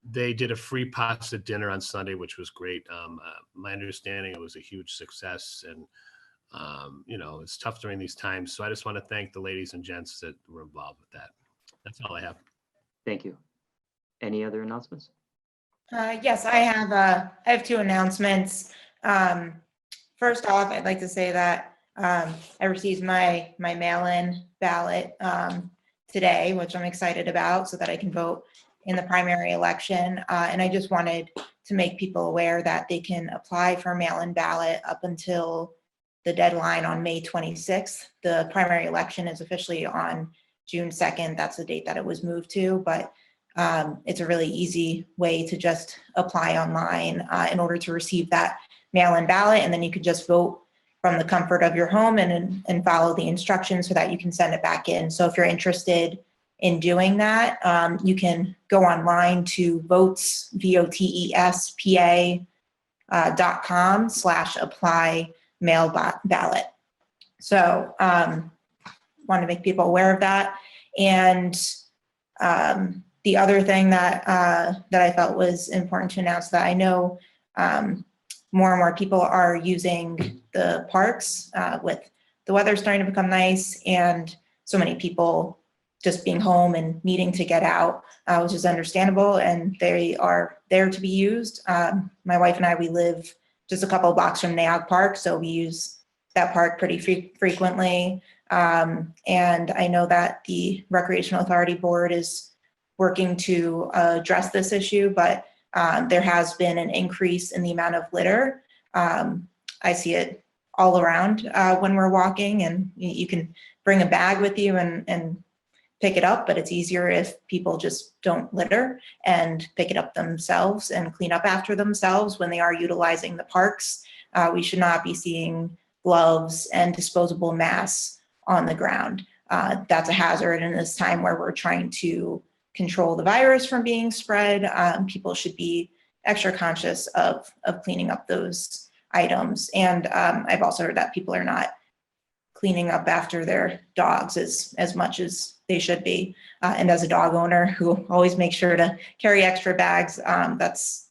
they did a free pasta dinner on Sunday, which was great. My understanding, it was a huge success, and it's tough during these times. So I just want to thank the ladies and gents that were involved with that. That's all I have. Thank you. Any other announcements? Yes, I have two announcements. First off, I'd like to say that I received my mail-in ballot today, which I'm excited about, so that I can vote in the primary election. And I just wanted to make people aware that they can apply for a mail-in ballot up until the deadline on May 26th. The primary election is officially on June 2nd. That's the date that it was moved to, but it's a really easy way to just apply online in order to receive that mail-in ballot, and then you could just vote from the comfort of your home and follow the instructions so that you can send it back in. So if you're interested in doing that, you can go online to votespa.com/apply mail ballot. So want to make people aware of that. And the other thing that I felt was important to announce, that I know more and more people are using the parks with the weather starting to become nice, and so many people just being home and needing to get out, which is understandable, and they are there to be used. My wife and I, we live just a couple of blocks from Naog Park, so we use that park pretty frequently. And I know that the Recreational Authority Board is working to address this issue, but there has been an increase in the amount of litter. I see it all around when we're walking, and you can bring a bag with you and pick it up, but it's easier if people just don't litter and pick it up themselves and clean up after themselves when they are utilizing the parks. We should not be seeing gloves and disposable masks on the ground. That's a hazard in this time where we're trying to control the virus from being spread. People should be extra conscious of cleaning up those items. And I've also heard that people are not cleaning up after their dogs as much as they should be. And as a dog owner who always makes sure to carry extra bags, that's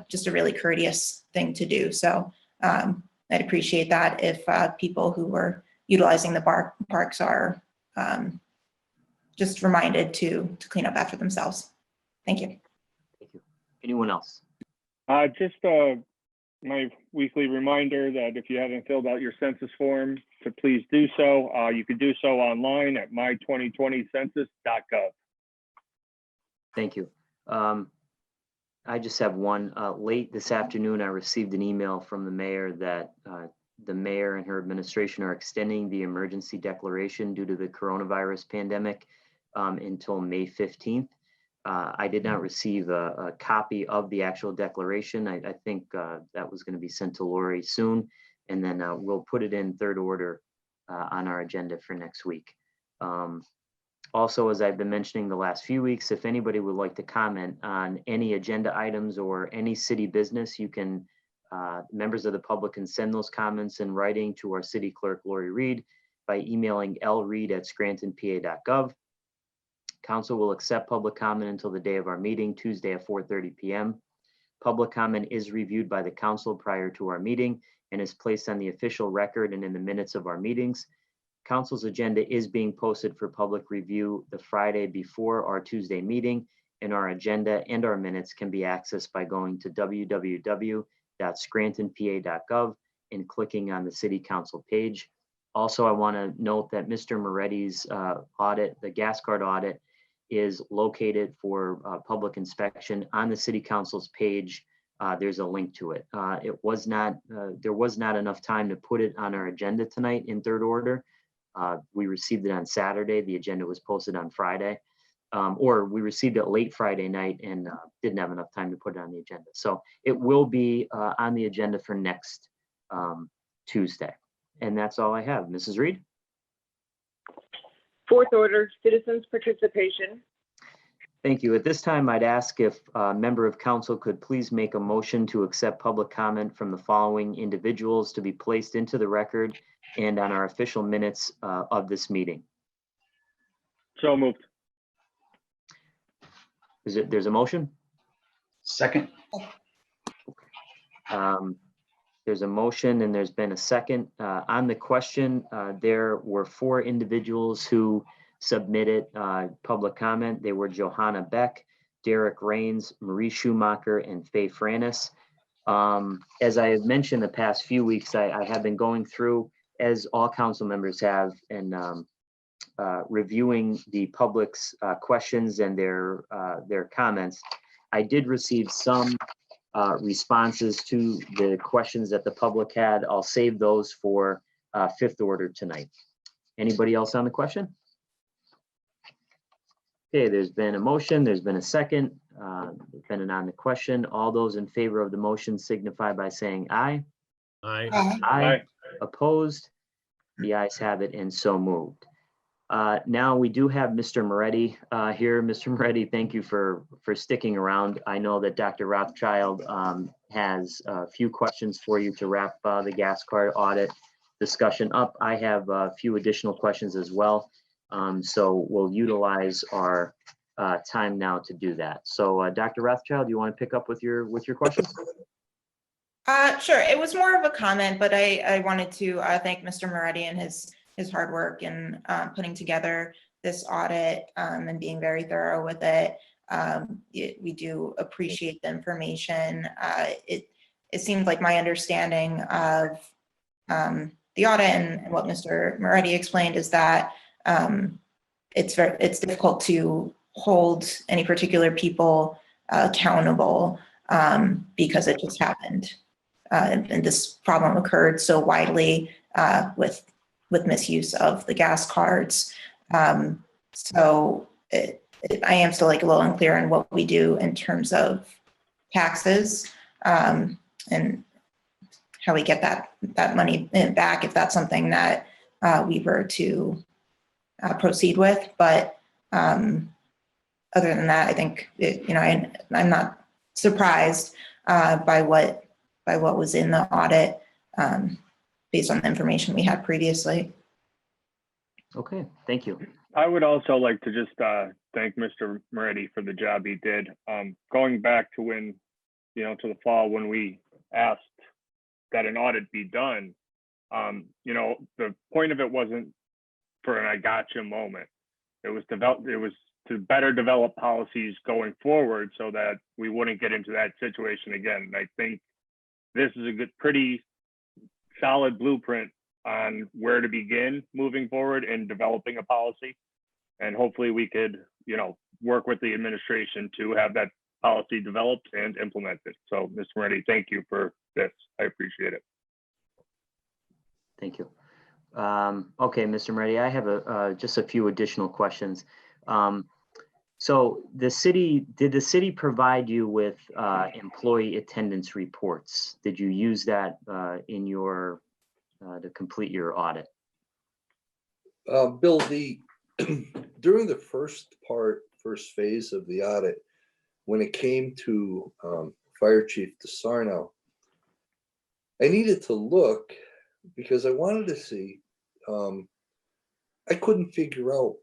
just a really courteous thing to do. So I'd appreciate that if people who are utilizing the parks are just reminded to clean up after themselves. Thank you. Thank you. Anyone else? Just my weekly reminder that if you haven't filled out your census form, to please do so. You can do so online at my2020census.gov. Thank you. I just have one. Late this afternoon, I received an email from the mayor that the mayor and her administration are extending the emergency declaration due to the coronavirus pandemic until May 15th. I did not receive a copy of the actual declaration. I think that was going to be sent to Lori soon, and then we'll put it in third order on our agenda for next week. Also, as I've been mentioning the last few weeks, if anybody would like to comment on any agenda items or any city business, you can, members of the public can send those comments in writing to our city clerk, Lori Reed, by emailing lreed@scrantonpa.gov. Council will accept public comment until the day of our meeting, Tuesday at 4:30 p.m. Public comment is reviewed by the council prior to our meeting and is placed on the official record and in the minutes of our meetings. Council's agenda is being posted for public review the Friday before our Tuesday meeting, and our agenda and our minutes can be accessed by going to www.scrantonpa.gov and clicking on the City Council page. Also, I want to note that Mr. Moretti's audit, the gas card audit, is located for public inspection on the City Council's page. There's a link to it. There was not enough time to put it on our agenda tonight in third order. We received it on Saturday. The agenda was posted on Friday, or we received it late Friday night and didn't have enough time to put it on the agenda. So it will be on the agenda for next Tuesday. And that's all I have. Mrs. Reed? Fourth order, citizens' participation. Thank you. At this time, I'd ask if a member of council could please make a motion to accept public comment from the following individuals to be placed into the record and on our official minutes of this meeting. So moved. There's a motion? Second. There's a motion and there's been a second. On the question, there were 4 individuals who submitted public comment. They were Johanna Beck, Derek Rains, Marie Schumacher, and Faye Franis. As I have mentioned the past few weeks, I have been going through, as all council members have, and reviewing the public's questions and their comments. I did receive some responses to the questions that the public had. I'll save those for fifth order tonight. Anybody else on the question? Okay, there's been a motion, there's been a second, depending on the question. All those in favor of the motion signify by saying aye. Aye. Aye. Opposed? The ayes have it and so moved. Now we do have Mr. Moretti here. Mr. Moretti, thank you for sticking around. I know that Dr. Rothchild has a few questions for you to wrap the gas card audit discussion up. I have a few additional questions as well. So we'll utilize our time now to do that. So Dr. Rothchild, you want to pick up with your questions? Sure. It was more of a comment, but I wanted to thank Mr. Moretti and his hard work in putting together this audit and being very thorough with it. We do appreciate the information. It seemed like my understanding of the audit and what Mr. Moretti explained is that it's difficult to hold any particular people accountable because it just happened. And this problem occurred so widely with misuse of the gas cards. So I am still like a little unclear on what we do in terms of taxes and how we get that money back if that's something that we were to proceed with. But other than that, I think I'm not surprised by what was in the audit based on the information we had previously. Okay, thank you. I would also like to just thank Mr. Moretti for the job he did. Going back to when, to the fall when we asked that an audit be done, the point of it wasn't for an I gotcha moment. It was to better develop policies going forward so that we wouldn't get into that situation again. And I think this is a good, pretty solid blueprint on where to begin moving forward and developing a policy. And hopefully we could, you know, work with the administration to have that policy developed and implemented. So, Mr. Moretti, thank you for this. I appreciate it. Thank you. Okay, Mr. Moretti, I have just a few additional questions. So did the city provide you with employee attendance reports? Did you use that in your, to complete your audit? Bill, during the first phase of the audit, when it came to Fire Chief DeSarno, I needed to look because I wanted to see, I couldn't figure out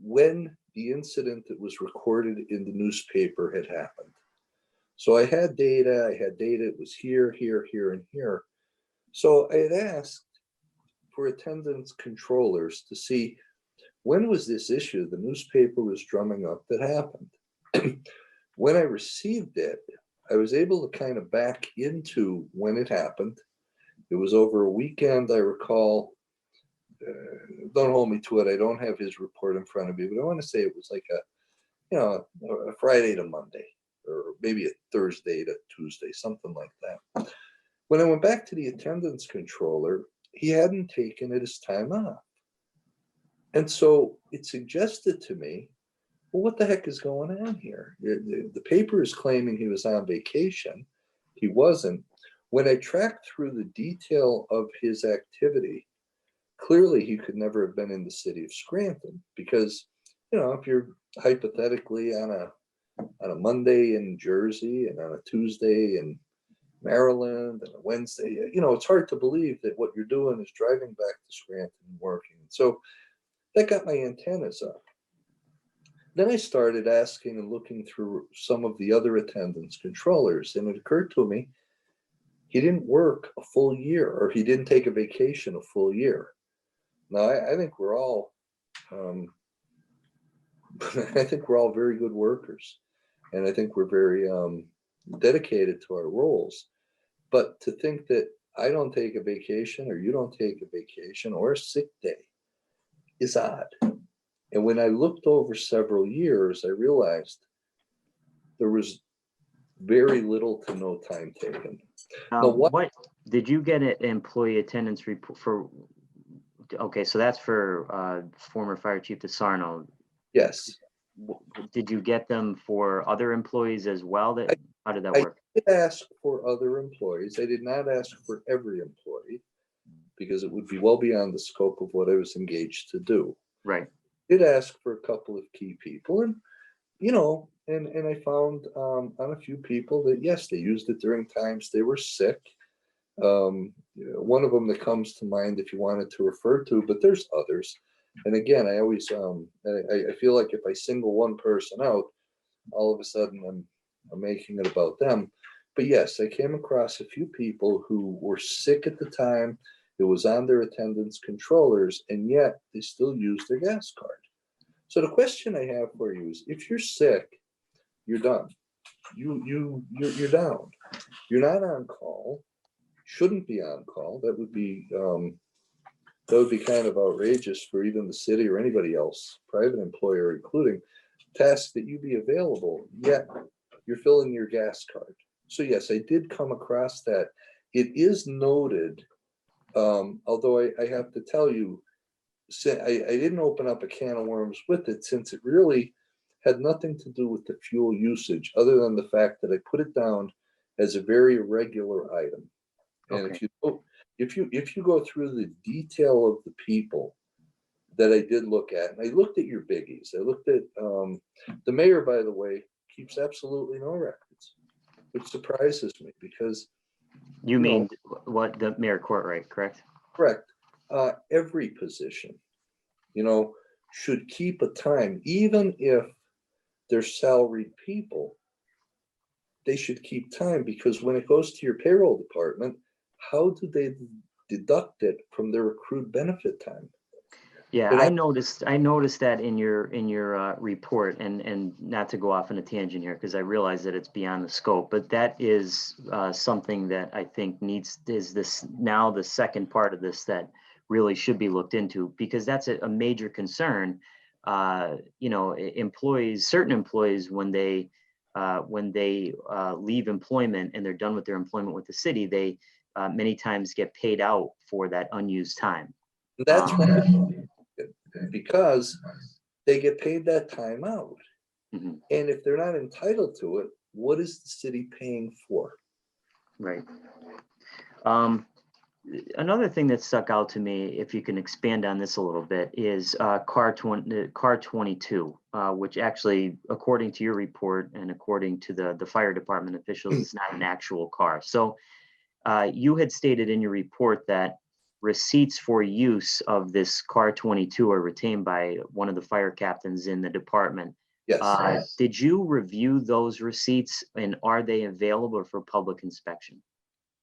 when the incident that was recorded in the newspaper had happened. So I had data, it was here, here, here, and here. So I had asked for attendance controllers to see when was this issue the newspaper was drumming up that happened. When I received it, I was able to kind of back into when it happened. It was over a weekend, I recall. Don't hold me to it. I don't have his report in front of me, but I want to say it was like a Friday to Monday, or maybe a Thursday to Tuesday, something like that. When I went back to the attendance controller, he hadn't taken it as time off. And so it suggested to me, well, what the heck is going on here? The paper is claiming he was on vacation. He wasn't. When I tracked through the detail of his activity, clearly he could never have been in the city of Scranton because, you know, if you're hypothetically on a Monday in Jersey and on a Tuesday in Maryland and a Wednesday, you know, it's hard to believe that what you're doing is driving back to Scranton and working. So that got my antennas up. Then I started asking and looking through some of the other attendance controllers, and it occurred to me he didn't work a full year, or he didn't take a vacation a full year. Now, I think we're all, I think we're all very good workers, and I think we're very dedicated to our roles. But to think that I don't take a vacation, or you don't take a vacation, or a sick day is odd. And when I looked over several years, I realized there was very little to no time taken. Now, What did you get an employee attendance report for? Okay, so that's for former Fire Chief DeSarno. Yes. Did you get them for other employees as well? How did that work? I did ask for other employees. I did not ask for every employee because it would be well beyond the scope of what I was engaged to do. Right. I did ask for a couple of key people, and you know, and I found on a few people that yes, they used it during times they were sick. One of them that comes to mind if you wanted to refer to, but there's others. And again, I always I feel like if I single one person out, all of a sudden I'm making it about them. But yes, I came across a few people who were sick at the time. It was on their attendance controllers, and yet they still use their gas card. So the question I have for you is, if you're sick, you're done. You're down. You're not on call. Shouldn't be on call. That would be kind of outrageous for even the city or anybody else, private employer including, task that you be available. Yet you're filling your gas card. So yes, I did come across that. It is noted, although I have to tell you, I didn't open up a can of worms with it, since it really had nothing to do with the fuel usage, other than the fact that I put it down as a very irregular item. And Okay. if you go through the detail of the people that I did look at, and I looked at your biggies. I looked at the mayor, by the way, keeps absolutely no records, which surprises me because You mean what, the Mayor Courtright, correct? correct. Every position, you know, should keep a time, even if they're salaried people. They should keep time, because when it goes to your payroll department, how do they deduct it from their accrued benefit time? Yeah, But I noticed that in your report, and not to go off on a tangent here, because I realize that it's beyond the scope, but that is something that I think is this now the second part of this that really should be looked into, because that's a major concern. You know, certain employees, when they leave employment and they're done with their employment with the city, they many times get paid out for that unused time. that's Um, right, because they get paid that time out. mhm. And if they're not entitled to it, what is the city paying for? Right. Um, Another thing that stuck out to me, if you can expand on this a little bit, is car 22, which actually, according to your report and according to the fire department officials, is not an actual car. So you had stated in your report that receipts for use of this car 22 are retained by one of the fire captains in the department. Yes, Did you review those receipts, and are they available for public inspection?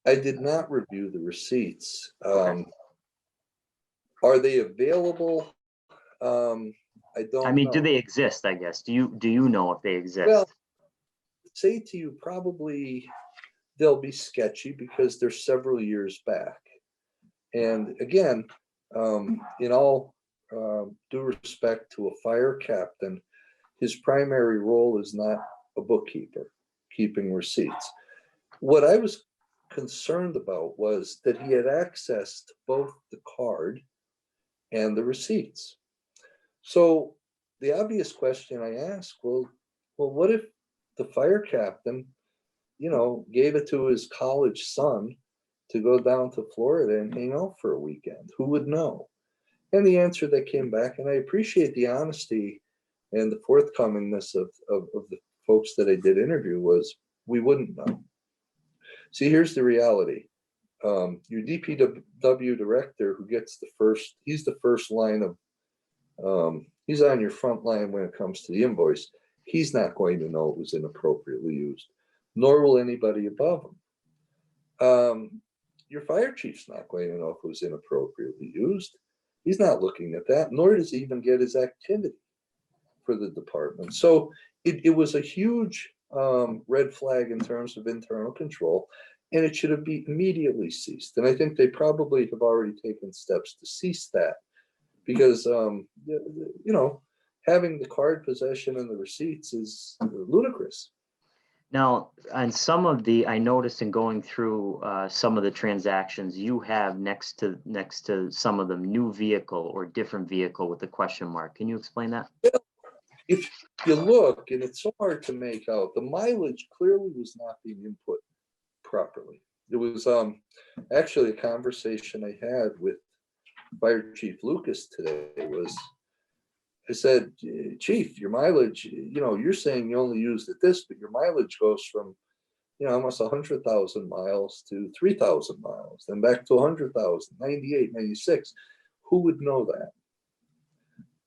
I did not review the receipts. Okay. Are they available? I I don't mean, do know. they exist, I guess? Do you know if they Well, exist? say to you, probably they'll be sketchy because they're several years back. And again, in all due respect to a fire captain, his primary role is not a bookkeeper, keeping receipts. What I was concerned about was that he had access to both the card and the receipts. So the obvious question I asked, well, what if the fire captain, gave it to his college son to go down to Florida and hang out for a weekend? Who would know? And the answer that came back, and I appreciate the honesty and the forthcomingness of the folks that I did interview, was we wouldn't know. See, here's the reality. Your DPW director, who gets he's the first line of, he's on your front line when it comes to the invoice. He's not going to know it was inappropriately used, nor will anybody above him. Your fire chief's not going to know if it was inappropriately used. He's not looking at that, nor does he even get his activity for the department. So it was a huge red flag in terms of internal control, and it should have been immediately ceased. And I think they probably have already taken steps to cease that, because having the card possession and the receipts is ludicrous. Now, on I noticed in going through some of the transactions, you have next to some of them, new vehicle or different vehicle with a question mark. Can you explain that? If you look, and it's so hard to make out, the mileage clearly was not being input properly. It was actually a conversation I had with Fire Chief Lucas today. I said, Chief, your mileage, you're saying you only used it this, but your mileage goes from, almost 100,000 miles to 3,000 miles, then back to 100,000, 98, 96. Who would know that?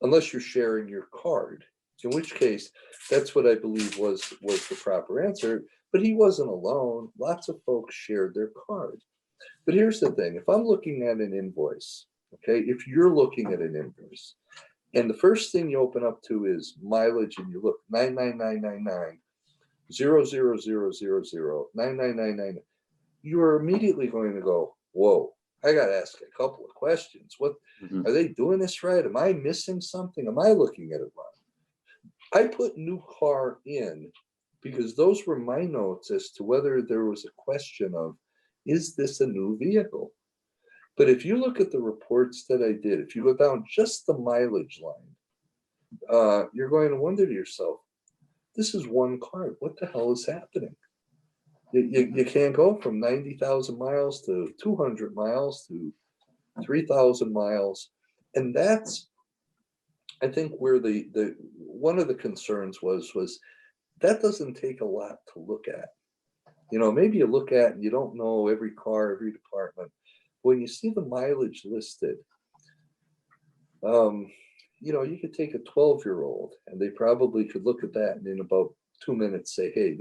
Unless you're sharing your card, in which case, that's what I believe was the proper answer. But he wasn't alone. Lots of folks shared their card. But here's the thing. If I'm looking at an invoice, okay, if you're looking at an invoice, and the first thing you open up to is mileage, and you look 99999 00000 99999, you are immediately going to go, whoa, I got to ask a couple of questions. What Mhm. are they doing this right? Am I missing something? Am I looking at it wrong? I put new car in because those were my notes as to whether there was a question of, is this a new vehicle? But if you look at the reports that I did, if you go down just the mileage line, you're going to wonder to yourself, this is one card. What the hell is happening? You can't go from 90,000 miles to 200 miles to 3,000 miles. And that's, I think, where the one of the concerns was that doesn't take a lot to look at. Maybe you look at and you don't know every car, every department. When you see the mileage listed, you could take a 12-year-old and they probably could look at that and in about 2 minutes say, hey,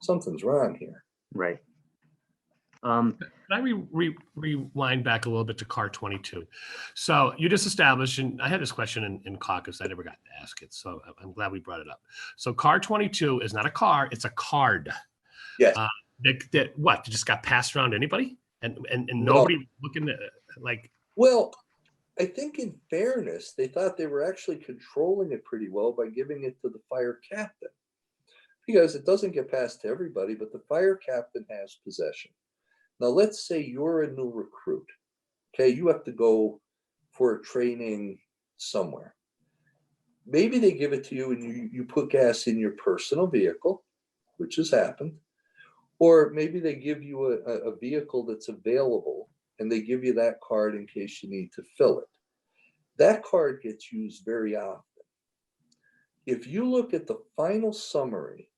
something's wrong here. Right. Can I rewind back a little bit to car 22? So you just established, and I had this question in caucus. I never got to ask it, so I'm glad we brought it up. So car 22 is not a car; it's a card. Yes. That what just got passed around to anybody, and No. nobody looking at like. Well, I think in fairness, they thought they were actually controlling it pretty well by giving it to the fire captain. Because it doesn't get passed to everybody, but the fire captain has possession. Now, let's say you're a new recruit. Okay, you have to go for a training somewhere. Maybe they give it to you and you put gas in your personal vehicle, which has happened. Or maybe they give you a vehicle that's available and they give you that card in case you need to fill it. That card gets used very often. If you look at the final summary,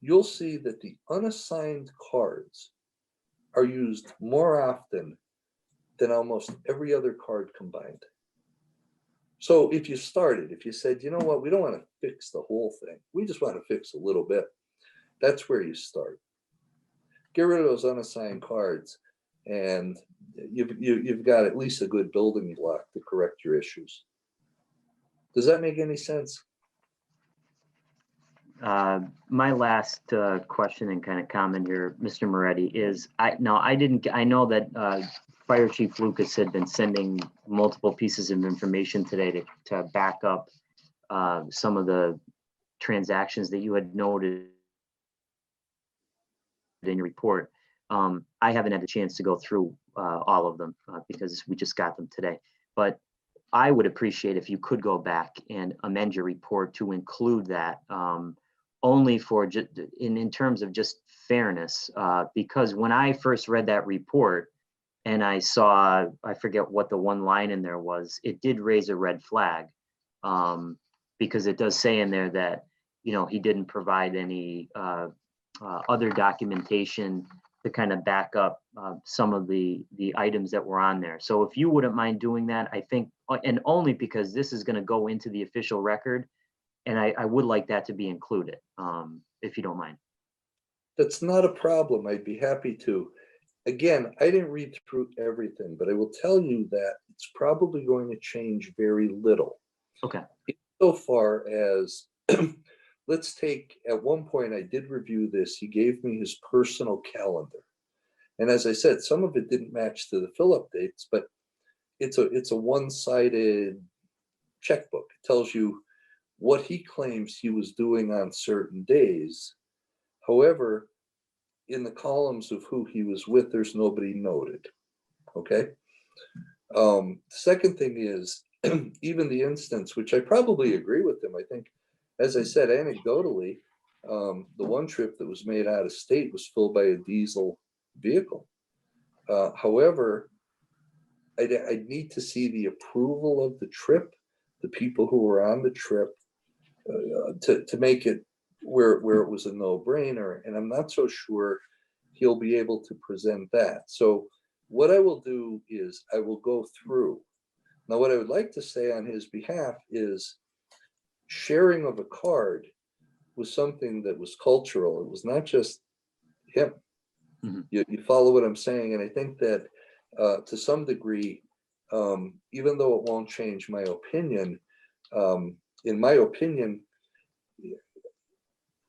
you'll see that the unassigned cards are used more often than almost every other card combined. So if you said, you know what, we don't want to fix the whole thing. We just want to fix a little bit. That's where you start. Get rid of those unassigned cards and you've got at least a good building block to correct your issues. Does that make any sense? My last question and kind of comment here, Mr. Moretti, is I know that Fire Chief Lucas had been sending multiple pieces of information today to back up some of the transactions that you had noted in your report. I haven't had a chance to go through all of them because we just got them today, but I would appreciate if you could go back and amend your report to include that only for just in terms of just fairness, because when I first read that report and I saw, I forget what the one line in there was, it did raise a red flag because it does say in there that, you know, he didn't provide any other documentation to kind of back up some of the items that were on there. So if you wouldn't mind doing that, I think, and only because this is going to go into the official record, and I would like that to be included, if you don't mind. That's not a problem. I'd be happy to. Again, I didn't read through everything, but I will tell you that it's probably going to change very little. Okay. So far as, let's take, at one point I did review this. He gave me his personal calendar. And as I said, some of it didn't match to the fill-up dates, but it's a one-sided checkbook. It tells you what he claims he was doing on certain days. However, in the columns of who he was with, there's nobody noted. Okay. Second thing is, even the instance, which I probably agree with him, I think, as I said, anecdotally, the one trip that was made out of state was filled by a diesel vehicle. However, I need to see the approval of the trip, the people who were on the trip, to make it where it was a no-brainer. And I'm not so sure he'll be able to present that. So what I will do is I will go through. Now, what I would like to say on his behalf is sharing of a card was something that was cultural. It was not just him. Mm-hmm. You follow what I'm saying? And I think that to some degree, even though it won't change my opinion, in my opinion,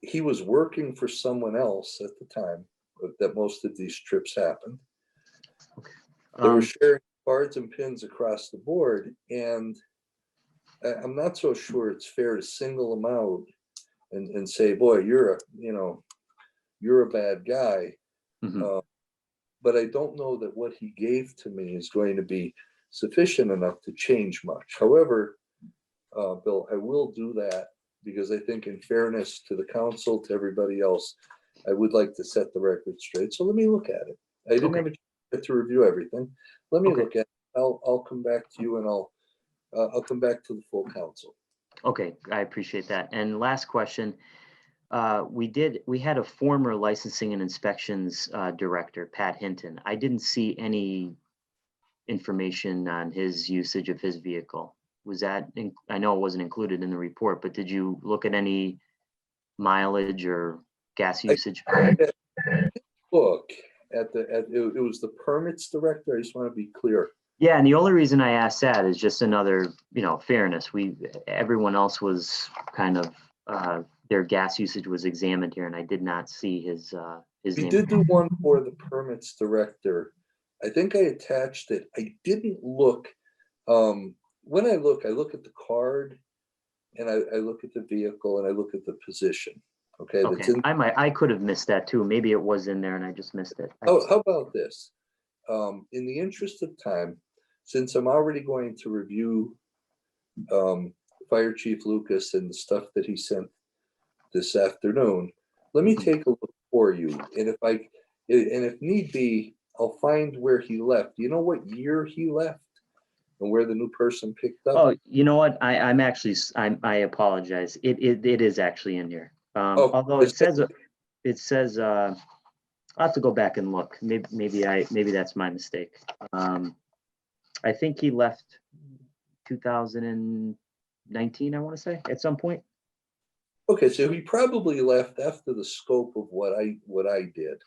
he was working for someone else at the time that most of these trips happened. Okay. They were sharing cards and pins across the board, and I'm not so sure it's fair to single them out and say, boy, you're a bad guy. Mm-hmm. But I don't know that what he gave to me is going to be sufficient enough to change much. However, Bill, I will do that because I think in fairness to the council, to everybody else, I would like to set the record straight. So let me look at it. I didn't have a chance to review everything. Let me look at it. I'll come back to you and I'll come back to the full council. Okay, I appreciate that. And last question. We had a former licensing and inspections director, Pat Hinton. I didn't see any information on his usage of his vehicle. Was that, I know it wasn't included in the report, but did you look at any mileage or gas usage? Look, it was the permits director. I just want to be clear. Yeah, and the only reason I asked that is just another, fairness. Everyone else was kind of, their gas usage was examined here, and I did not see his We name. did do one for the permits director. I think I attached it. I didn't look. When I look at the card, and I look at the vehicle, and I look at the position. Okay, Okay, I could have missed that too. Maybe it was in there and I just missed it. Oh, how about this? In the interest of time, since I'm already going to review Fire Chief Lucas and the stuff that he sent this afternoon, let me take a look for you. And if need be, I'll find where he left. Do you know what year he left and where the new person picked up? Oh, you know what? I apologize. It is actually in here. Although it says, I'll have to go back and look. Maybe that's my mistake. I think he left 2019, I want to say, at some point. Okay, so he probably left after the scope of what I did.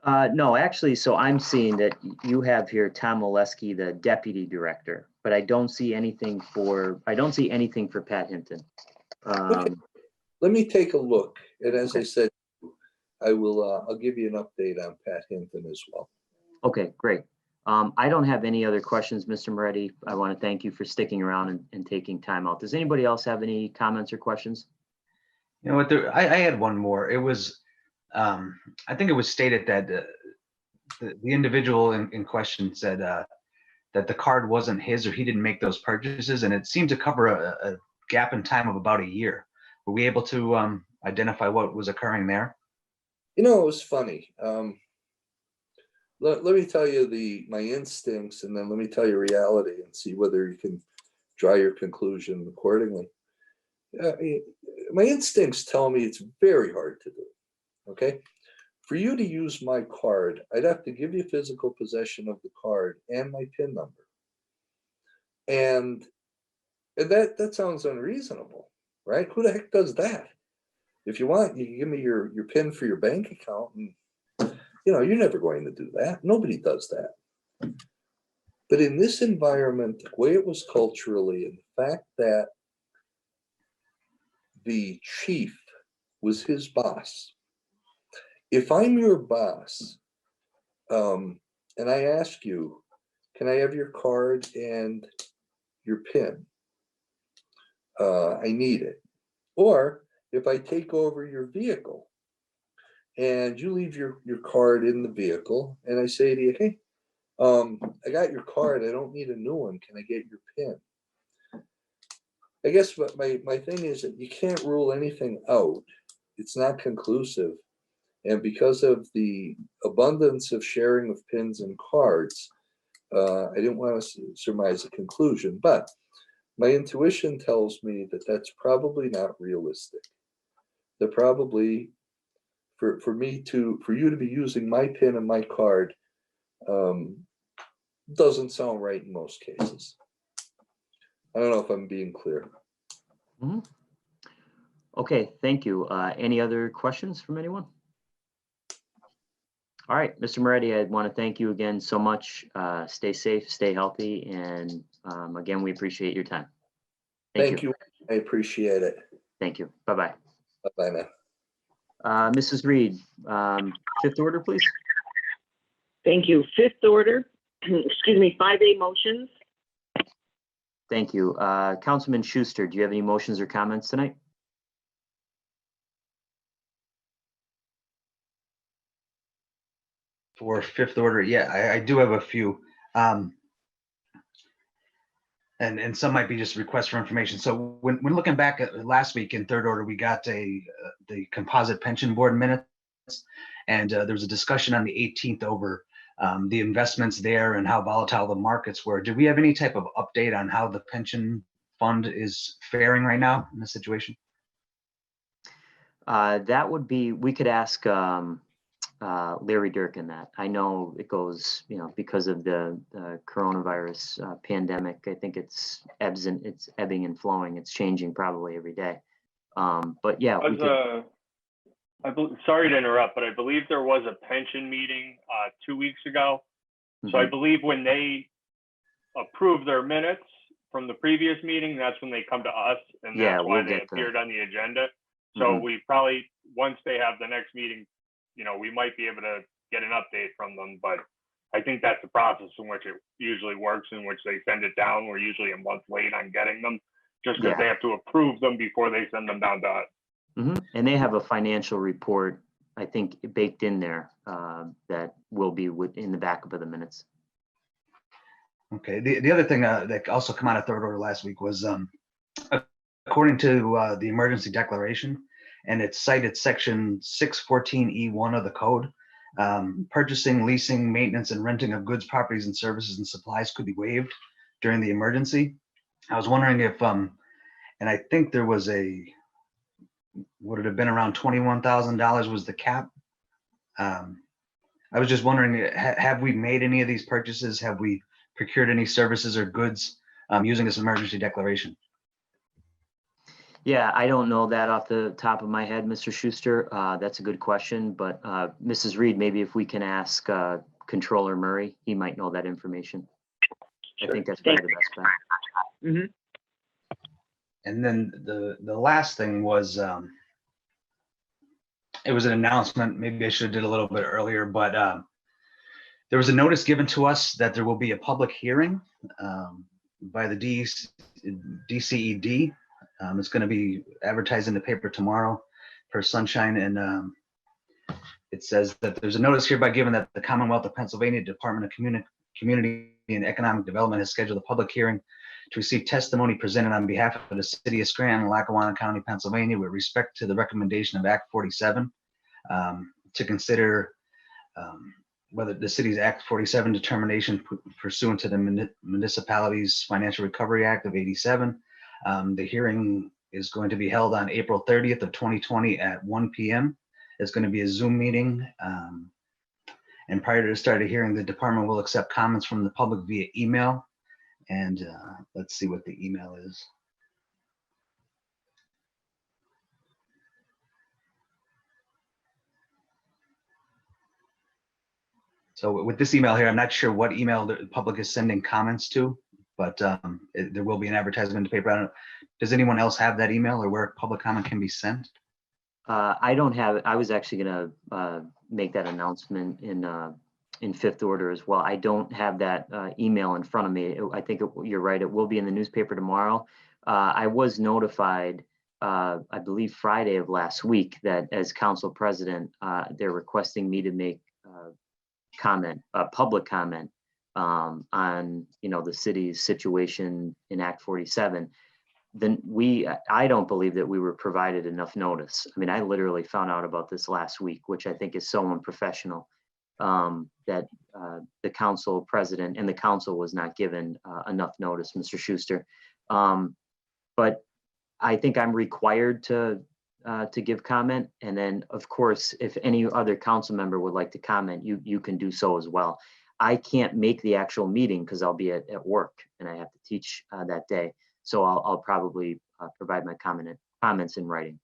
No, actually, so I'm seeing that you have here Tom Oleski, the deputy director, but I don't see anything for Pat Hinton. Okay. Let me take a look, and as I said, I'll give you an update on Pat Hinton as well. Okay, great. I don't have any other questions, Mr. Moretti. I want to thank you for sticking around and taking time out. Does anybody else have any comments or questions? You know what? I had one more. It was, I think it was stated that the individual in question said that the card wasn't his, or he didn't make those purchases, and it seemed to cover a gap in time of about a year. Were we able to identify what was occurring there? It was funny. Let me tell you my instincts, and then let me tell you reality, and see whether you can draw your conclusion accordingly. My instincts tell me it's very hard to do. Okay, for you to use my card, I'd have to give you physical possession of the card and my PIN number, and that sounds unreasonable, right? Who the heck does that? If you want, you can give me your PIN for your bank account, and you're never going to do that. Nobody does that. But in this environment, the way it was culturally, and the fact that the chief was his boss. If I'm your boss, and I ask you, can I have your card and your PIN? I need it. Or if I take over your vehicle and you leave your card in the vehicle, and I say to you, hey, I got your card, I don't need a new one, can I get your PIN? I guess what my thing is that you can't rule anything out. It's not conclusive. And because of the abundance of sharing of pins and cards, I didn't want to surmise a conclusion, but my intuition tells me that that's probably not realistic. That probably for you to be using my PIN and my card doesn't sound right in most cases. I don't know if I'm being clear. Mm-hmm. Okay, thank you. Any other questions from anyone? All right, Mr. Moretti, I want to thank you again so much. Stay safe, stay healthy, and again, we appreciate your time. Thank you. I appreciate it. Thank you. Bye-bye. Bye-bye now. Mrs. Reed, fifth order, please. Thank you. Fifth order, excuse me, 5A motions. Thank you. Councilman Schuster, do you have any motions or comments tonight? For fifth order, yeah, I do have a few. And some might be just requests for information. So when looking back at last week in third order, we got the composite pension board minutes, and there was a discussion on the 18th over the investments there and how volatile the markets were. Do we have any type of update on how the pension fund is faring right now in this situation? That would be, we could ask Larry Durkin that. I know it goes, because of the coronavirus pandemic, I think it's ebbing and flowing. It's changing probably every day. But yeah, Sorry to interrupt, but I believe there was a pension meeting 2 weeks ago. So I Mhm. believe when they approve their minutes from the previous meeting, that's when they come to us, and Yeah, that's why we'll they get that. appeared on the agenda. So Mhm. we probably, once they have the next meeting, we might be able to get an update from them, but I think that's the process in which it usually works, in which they send it down. We're usually a month late on getting them, just because Yeah. they have to approve them before they send them down to us. And they have a financial report, I think, baked in there that will be in the backup of the minutes. Okay, the other thing that also come out of third order last week was according to the emergency declaration, and it's cited section 614E1 of the code, purchasing, leasing, maintenance, and renting of goods, properties, and services and supplies could be waived during the emergency. I was wondering if, and I think there was would it have been around $21,000 was the cap? I was just wondering, have we made any of these purchases? Have we procured any services or goods using this emergency declaration? Yeah, I don't know that off the top of my head, Mr. Schuster. That's a good question, but Mrs. Reed, maybe if we can ask Controller Murray, he might know that information. I think that's probably the best bet. Mhm. And then the last thing was, it was an announcement. Maybe I should have did a little bit earlier, but there was a notice given to us that there will be a public hearing by the DCED. It's going to be advertised in the paper tomorrow per Sunshine, and it says that there's a notice hereby given that the Commonwealth of Pennsylvania Department of Community and Economic Development has scheduled a public hearing to receive testimony presented on behalf of the city of Scranton, Lackawanna County, Pennsylvania, with respect to the recommendation of Act 47, to consider whether the city's Act 47 determination pursuant to the Municipalities Financial Recovery Act of 87. The hearing is going to be held on April 30th of 2020 at 1 p.m. It's going to be a Zoom meeting. And prior to the start of the hearing, the department will accept comments from the public via email. And let's see what the email is. So with this email here, I'm not sure what email the public is sending comments to, but there will be an advertisement in the paper. I don't know. Does anyone else have that email or where public comment can be sent? I don't have it. I was actually going to make that announcement in fifth order as well. I don't have that email in front of me. I think you're right. It will be in the newspaper tomorrow. I was notified, I believe Friday of last week, that as council president, they're requesting me to make public comment on the city's situation in Act 47. Then I don't believe that we were provided enough notice. I mean, I literally found out about this last week, which I think is so unprofessional, that the council president and the council was not given enough notice, Mr. Schuster. But I think I'm required to give comment. And then, of course, if any other council member would like to comment, you can do so as well. I can't make the actual meeting because I'll be at work and I have to teach that day. So I'll probably provide my comments in writing.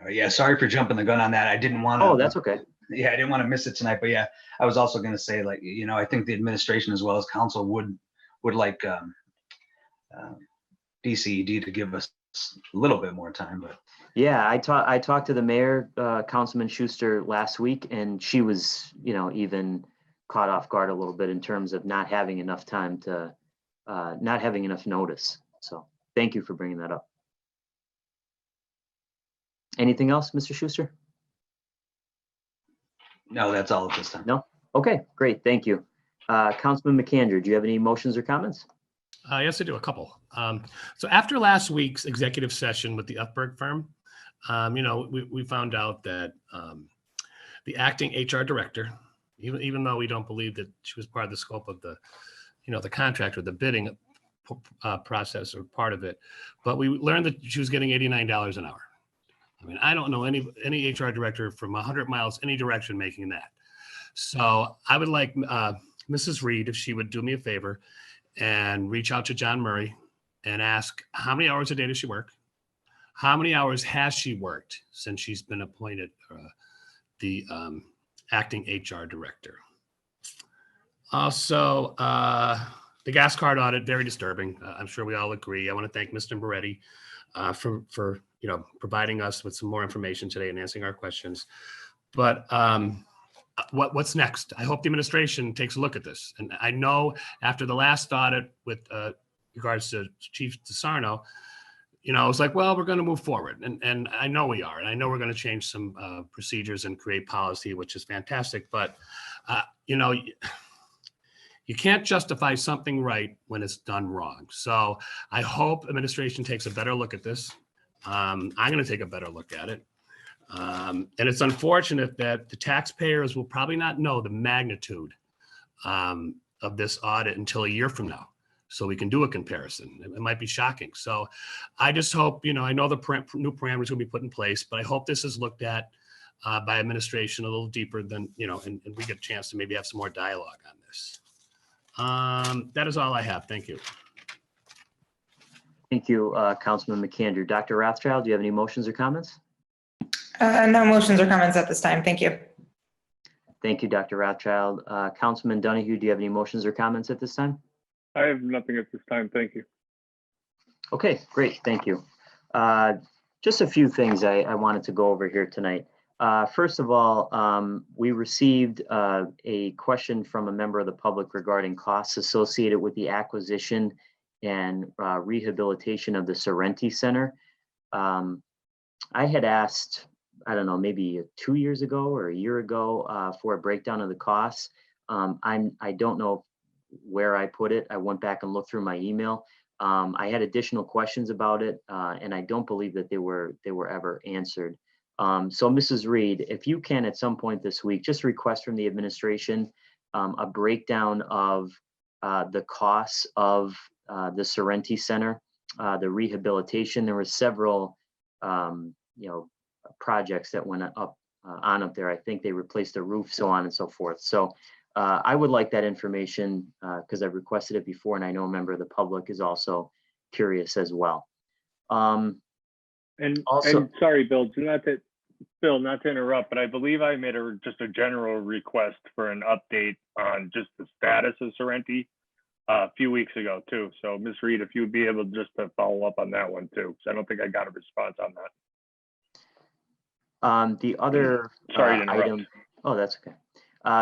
All right, yeah, sorry for jumping the gun on that. I didn't want to. Oh, that's okay. Yeah, I didn't want to miss it tonight, but yeah, I was also going to say, like, I think the administration as well as council would like DCED to give us a little bit more time, but. Yeah, I talked to the mayor, Councilman Schuster, last week, and she was, even caught off guard a little bit in terms of not having enough time to, not having enough notice. So thank you for bringing that up. Anything else, Mr. Schuster? No, that's all at this time. No? Okay, great. Thank you. Councilman McAndrew, do you have any motions or comments? Yes, I do, a couple. So after last week's executive session with the Upberg firm, we found out that the acting HR director, even though we don't believe that she was part of the scope of the contract or the bidding process or part of it, but we learned that she was getting $89 an hour. I mean, I don't know any HR director from 100 miles any direction making that. So I would like Mrs. Reed, if she would do me a favor and reach out to John Murray and ask how many hours a day does she work? How many hours has she worked since she's been appointed the acting HR director? Also, the gas card audit, very disturbing. I'm sure we all agree. I want to thank Mr. Moretti for providing us with some more information today and answering our questions. But what's next? I hope the administration takes a look at this. And I know after the last audit with regards to Chief DeSarno, it was like, well, we're going to move forward. And I know we are. And I know we're going to change some procedures and create policy, which is fantastic. But, you can't justify something right when it's done wrong. So I hope administration takes a better look at this. I'm going to take a better look at it. And it's unfortunate that the taxpayers will probably not know the magnitude of this audit until a year from now. So we can do a comparison. It might be shocking. So I just hope, I know the new parameters will be put in place, but I hope this is looked at by administration a little deeper than, and we get a chance to maybe have some more dialogue on this. That is all I have. Thank you. Thank you, Councilman McAndrew. Dr. Rothchild, do you have any motions or comments? No motions or comments at this time. Thank you. Thank you, Dr. Rothchild. Councilman Donahue, do you have any motions or comments at this time? I have nothing at this time. Thank you. Okay, great. Thank you. Just a few things I wanted to go over here tonight. First of all, we received a question from a member of the public regarding costs associated with the acquisition and rehabilitation of the Sorrenti Center. I had asked, I don't know, maybe 2 years ago or a year ago for a breakdown of the costs. I don't know where I put it. I went back and looked through my email. I had additional questions about it, and I don't believe that they were ever answered. So Mrs. Reed, if you can at some point this week, just request from the administration a breakdown of the costs of the Sorrenti Center, the rehabilitation. There were several, projects that went up there. I think they replaced the roof, so on and so forth. So I would like that information because I've requested it before, and I know a member of the public is also curious as well. And sorry, Bill, not to interrupt, but I believe I made just a general request for an update on just the status of Sorrenti a few weeks ago too. So Ms. Reed, if you would be able just to follow up on that one too, because I don't think I got a response on that. The other Sorry to interrupt. item, oh, that's okay.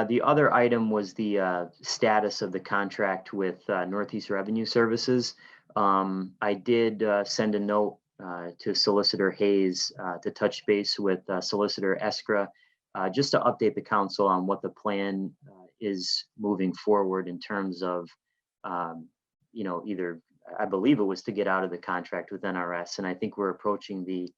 The other item was the status of the contract with Northeast Revenue Services. I did send a note to Solicitor Hayes to touch base with Solicitor Eskra, just to update the council on what the plan is moving forward in terms of, either, I believe it was to get out of the contract with NRS, and I think we're approaching the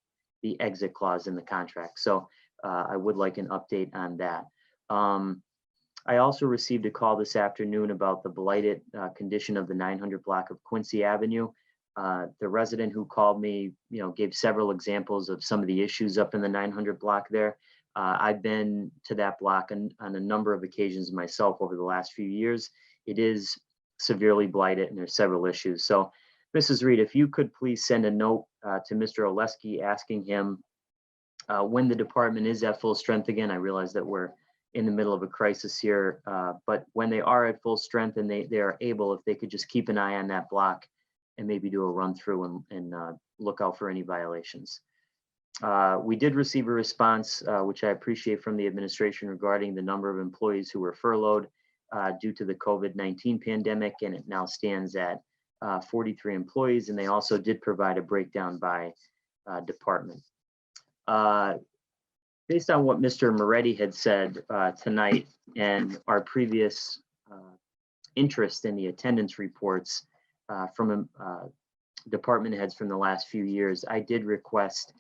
exit clause in the contract. So I would like an update on that. I also received a call this afternoon about the blighted condition of the 900 block of Quincy Avenue. The resident who called me, gave several examples of some of the issues up in the 900 block there. I've been to that block on a number of occasions myself over the last few years. It is severely blighted and there's several issues. So Mrs. Reed, if you could please send a note to Mr. Oleski asking him when the department is at full strength again. I realize that we're in the middle of a crisis here, but when they are at full strength and they are able, if they could just keep an eye on that block and maybe do a run through and look out for any violations. We did receive a response, which I appreciate, from the administration regarding the number of employees who were furloughed due to the COVID-19 pandemic, and it now stands at 43 employees, and they also did provide a breakdown by department. Based on what Mr. Moretti had said tonight and our previous interest in the attendance reports from department heads from the last few years, I did request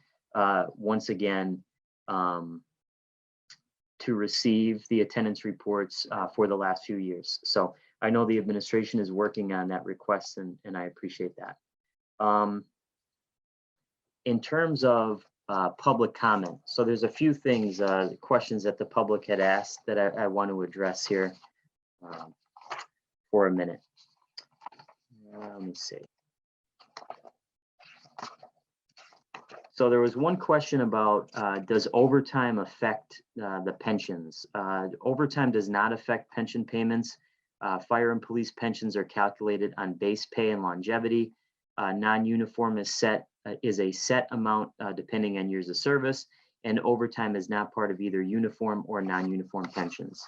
once again to receive the attendance reports for the last few years. So I know the administration is working on that request, and I appreciate that. In terms of public comment, so there's a few things, questions that the public had asked that I want to address here for a minute. Let me see. So there was one question about, does overtime affect the pensions? Overtime does not affect pension payments. Fire and police pensions are calculated on base pay and longevity. Non-uniform is a set amount depending on years of service, and overtime is not part of either uniform or non-uniform pensions.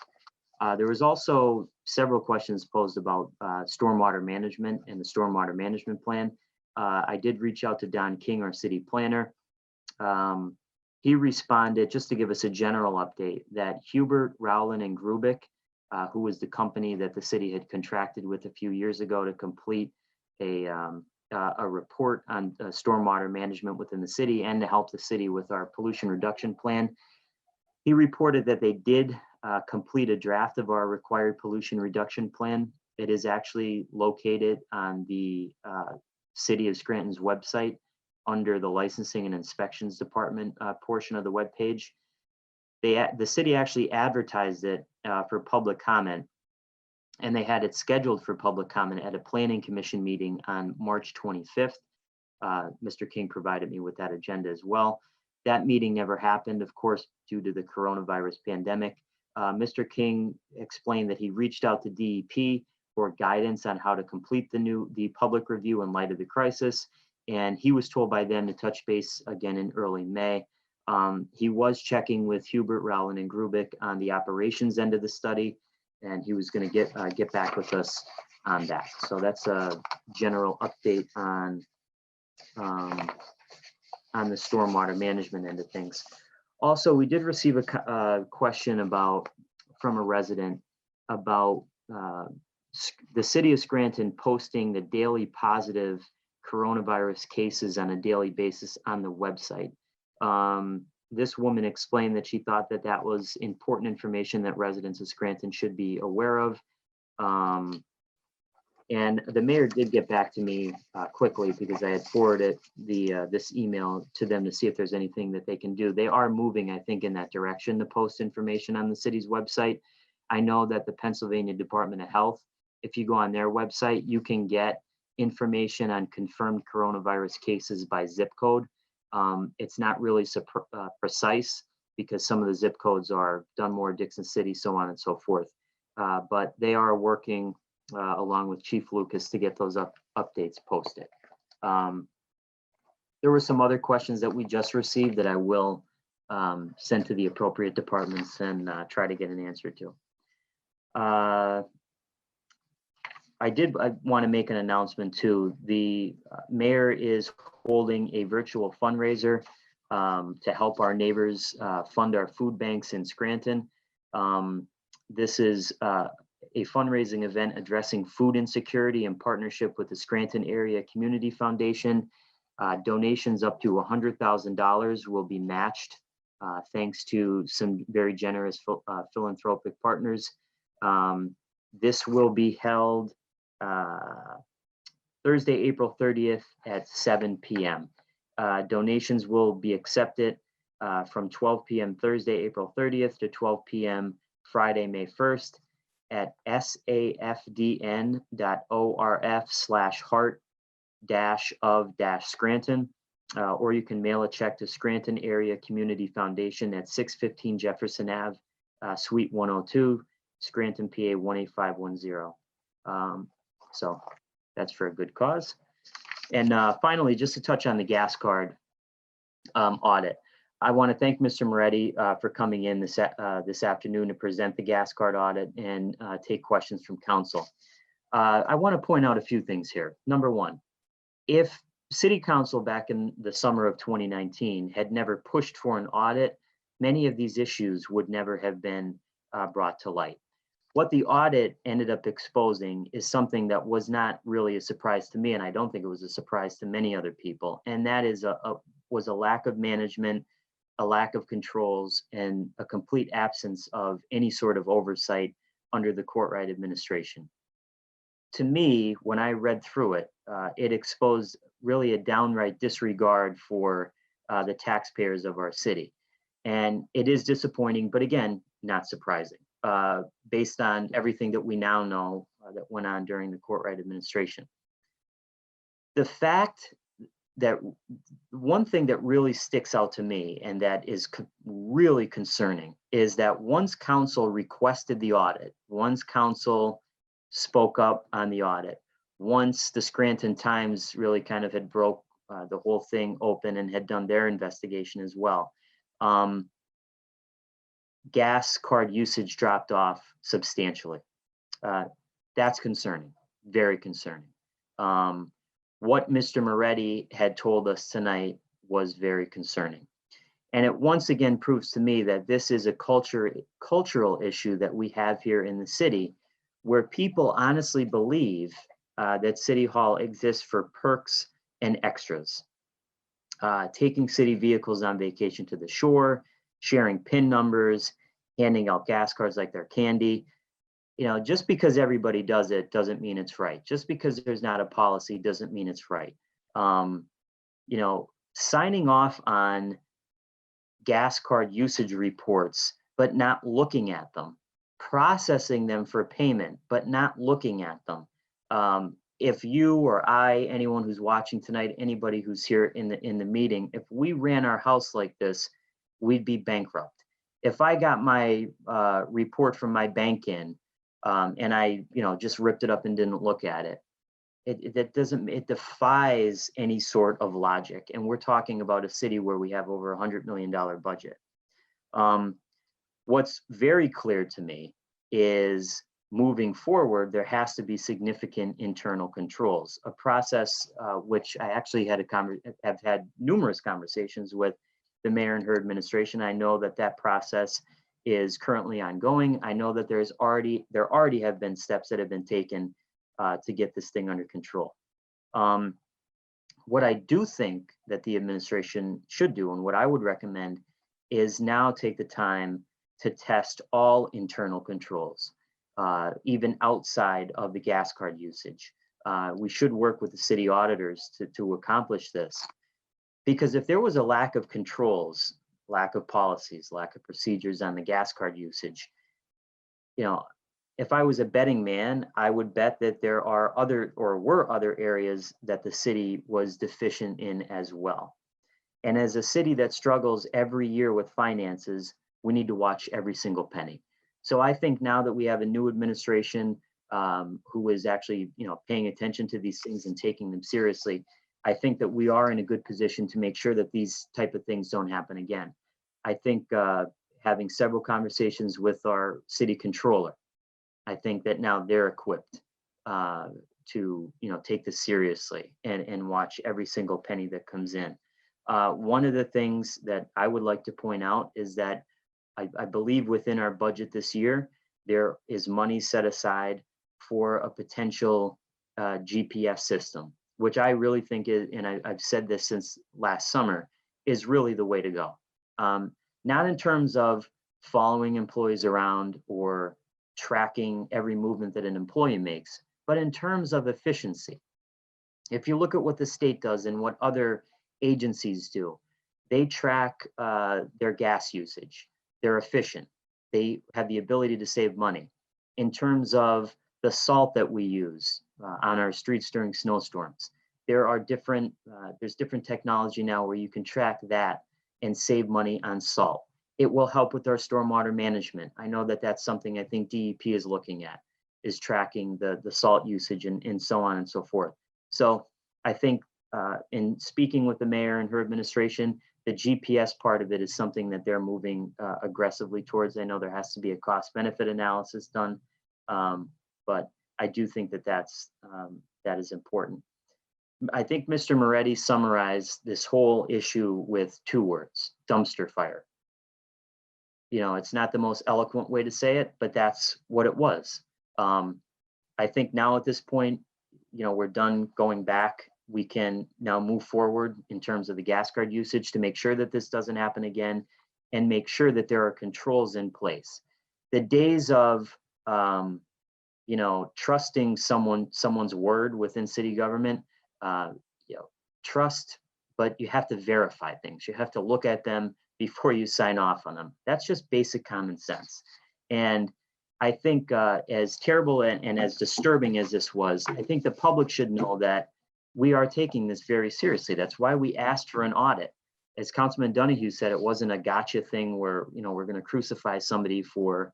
There was also several questions posed about stormwater management and the stormwater management plan. I did reach out to Don King, our city planner. He responded, just to give us a general update, that Hubert, Rowland, and Grubik, who was the company that the city had contracted with a few years ago to complete a report on stormwater management within the city and to help the city with our pollution reduction plan. He reported that they did complete a draft of our required pollution reduction plan. It is actually located on the City of Scranton's website under the licensing and inspections department portion of the webpage. The city actually advertised it for public comment, and they had it scheduled for public comment at a planning commission meeting on March 25th. Mr. King provided me with that agenda as well. That meeting never happened, of course, due to the coronavirus pandemic. Mr. King explained that he reached out to DEP for guidance on how to complete the public review in light of the crisis. And he was told by them to touch base again in early May. He was checking with Hubert, Rowland, and Grubik on the operations end of the study, and he was going to get back with us on that. So that's a general update on the stormwater management end of things. Also, we did receive a question from a resident about the city of Scranton posting the daily positive coronavirus cases on a daily basis on the website. This woman explained that she thought that that was important information that residents of Scranton should be aware of. And the mayor did get back to me quickly because I had forwarded this email to them to see if there's anything that they can do. They are moving, I think, in that direction to post information on the city's website. I know that the Pennsylvania Department of Health, if you go on their website, you can get information on confirmed coronavirus cases by zip code. It's not really precise because some of the zip codes are Dunmore, Dixon City, so on and so forth. But they are working along with Chief Lucas to get those updates posted. There were some other questions that we just received that I will send to the appropriate departments and try to get an answer to. I want to make an announcement too. The mayor is holding a virtual fundraiser to help our neighbors fund our food banks in Scranton. This is a fundraising event addressing food insecurity in partnership with the Scranton Area Community Foundation. Donations up to $100,000 will be matched thanks to some very generous philanthropic partners. This will be held Thursday, April 30th at 7 p.m. Donations will be accepted from 12 p.m. Thursday, April 30th to 12 p.m. Friday, May 1st at safdn.orf/heart-of-Scranton, or you can mail a check to Scranton Area Community Foundation at 615 Jefferson Ave, Suite 102, Scranton, PA 18510. So that's for a good cause. And finally, just to touch on the gas card audit, I want to thank Mr. Moretti for coming in this afternoon to present the gas card audit and take questions from council. I want to point out a few things here. Number one, if City Council back in the summer of 2019 had never pushed for an audit, many of these issues would never have been brought to light. What the audit ended up exposing is something that was not really a surprise to me, and I don't think it was a surprise to many other people, and that is was a lack of management, a lack of controls, and a complete absence of any sort of oversight under the Courtright administration. To me, when I read through it, it exposed really a downright disregard for the taxpayers of our city. And it is disappointing, but again, not surprising, based on everything that we now know that went on during the Courtright administration. The fact that one thing that really sticks out to me and that is really concerning is that once council requested the audit, once council spoke up on the audit, once the Scranton Times really kind of had broke the whole thing open and had done their investigation as well, gas card usage dropped off substantially. That's concerning, very concerning. What Mr. Moretti had told us tonight was very concerning. And it once again proves to me that this is a cultural issue that we have here in the city, where people honestly believe that City Hall exists for perks and extras. Taking city vehicles on vacation to the shore, sharing PIN numbers, handing out gas cards like they're candy. You know, just because everybody does it doesn't mean it's right. Just because there's not a policy doesn't mean it's right. You know, signing off on gas card usage reports, but not looking at them, processing them for payment, but not looking at them. If you or I, anyone who's watching tonight, anybody who's here in the meeting, if we ran our house like this, we'd be bankrupt. If I got my report from my bank in, and I, just ripped it up and didn't look at it, it defies any sort of logic. And we're talking about a city where we have over $100 million budget. What's very clear to me is moving forward, there has to be significant internal controls, a process which I actually have had numerous conversations with the mayor and her administration. I know that process is currently ongoing. I know that there already have been steps that have been taken to get this thing under control. What I do think that the administration should do, and what I would recommend, is now take the time to test all internal controls, even outside of the gas card usage. We should work with the city auditors to accomplish this, because if there was a lack of controls, lack of policies, lack of procedures on the gas card usage, if I was a betting man, I would bet that there were other areas that the city was deficient in as well. And as a city that struggles every year with finances, we need to watch every single penny. So I think now that we have a new administration who is actually, paying attention to these things and taking them seriously, I think that we are in a good position to make sure that these type of things don't happen again. I think having several conversations with our city controller, I think that now they're equipped to take this seriously and watch every single penny that comes in. One of the things that I would like to point out is that I believe within our budget this year, there is money set aside for a potential GPS system, which I really think is, and I've said this since last summer, is really the way to go. Not in terms of following employees around or tracking every movement that an employee makes, but in terms of efficiency. If you look at what the state does and what other agencies do, they track their gas usage. They're efficient. They have the ability to save money. In terms of the salt that we use on our streets during snowstorms, there's different technology now where you can track that and save money on salt. It will help with our stormwater management. I know that that's something I think DEP is looking at, is tracking the salt usage and so on and so forth. So I think in speaking with the mayor and her administration, the GPS part of it is something that they're moving aggressively towards. I know there has to be a cost benefit analysis done, but I do think that is important. I think Mr. Moretti summarized this whole issue with 2 words: dumpster fire. It's not the most eloquent way to say it, but that's what it was. I think now at this point, we're done going back. We can now move forward in terms of the gas card usage to make sure that this doesn't happen again and make sure that there are controls in place. The days of, trusting someone's word within city government, trust, but you have to verify things. You have to look at them before you sign off on them. That's just basic common sense. And I think as terrible and as disturbing as this was, I think the public should know that we are taking this very seriously. That's why we asked for an audit. As Councilman Donahue said, it wasn't a gotcha thing where, we're going to crucify somebody for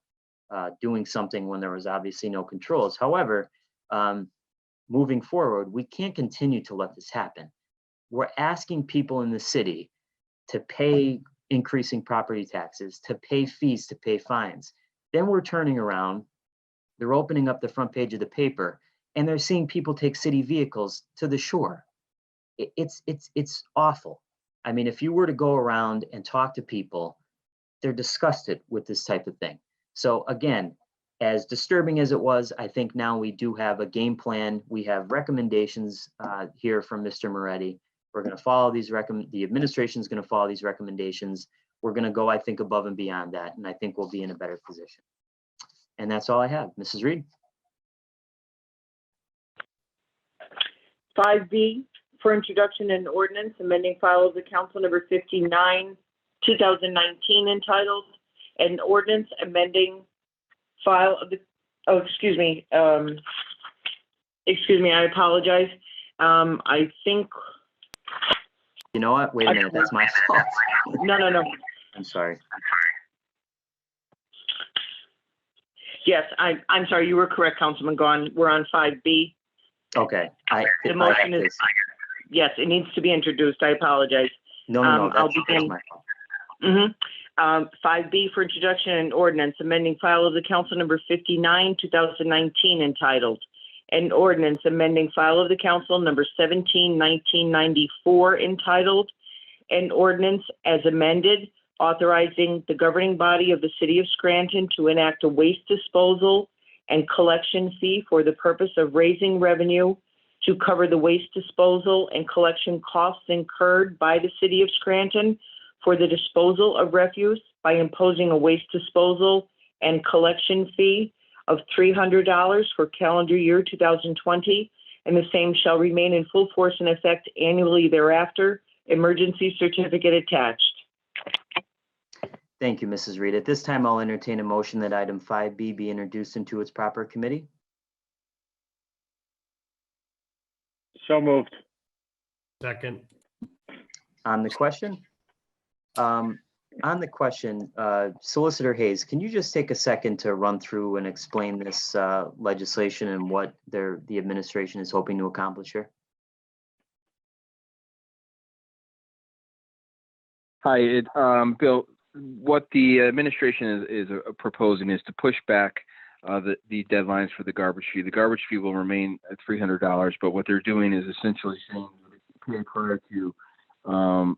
doing something when there was obviously no controls. However, moving forward, we can't continue to let this happen. We're asking people in the city to pay increasing property taxes, to pay fees, to pay fines. Then we're turning around, they're opening up the front page of the paper, and they're seeing people take city vehicles to the shore. It's awful. I mean, if you were to go around and talk to people, they're disgusted with this type of thing. So again, as disturbing as it was, I think now we do have a game plan. We have recommendations here from Mr. Moretti. We're going to follow these the administration is going to follow these recommendations. We're going to go, I think, above and beyond that, and I think we'll be in a better position. And that's all I have. Mrs. Reed? 5B for introduction and ordinance amending file of the council number 59, 2019, entitled an ordinance amending file of the, excuse me, I apologize. I think. You know what? Wait a minute, that's my fault. No. I'm sorry. Yes, I'm sorry, you were correct, Councilman Gaughan. We're on 5B. Okay. The motion is, yes, it needs to be introduced. I apologize. No, that's my fault. 5B for introduction and ordinance amending file of the council number 59, 2019, entitled an ordinance amending file of the council number 17, 1994, entitled an ordinance as amended authorizing the governing body of the city of Scranton to enact a waste disposal and collection fee for the purpose of raising revenue to cover the waste disposal and collection costs incurred by the city of Scranton for the disposal of refuse by imposing a waste disposal and collection fee of $300 for calendar year 2020, and the same shall remain in full force and effect annually thereafter. Emergency certificate attached. Thank you, Mrs. Reed. At this time, I'll entertain a motion that item 5B be introduced into its proper committee. So moved. Second. On the question? Solicitor Hayes, can you just take a second to run through and explain this legislation and what the administration is hoping to accomplish here? Hi, Bill. What the administration is proposing is to push back the deadlines for the garbage fee. The garbage fee will remain at $300, but what they're doing is essentially saying that if you pay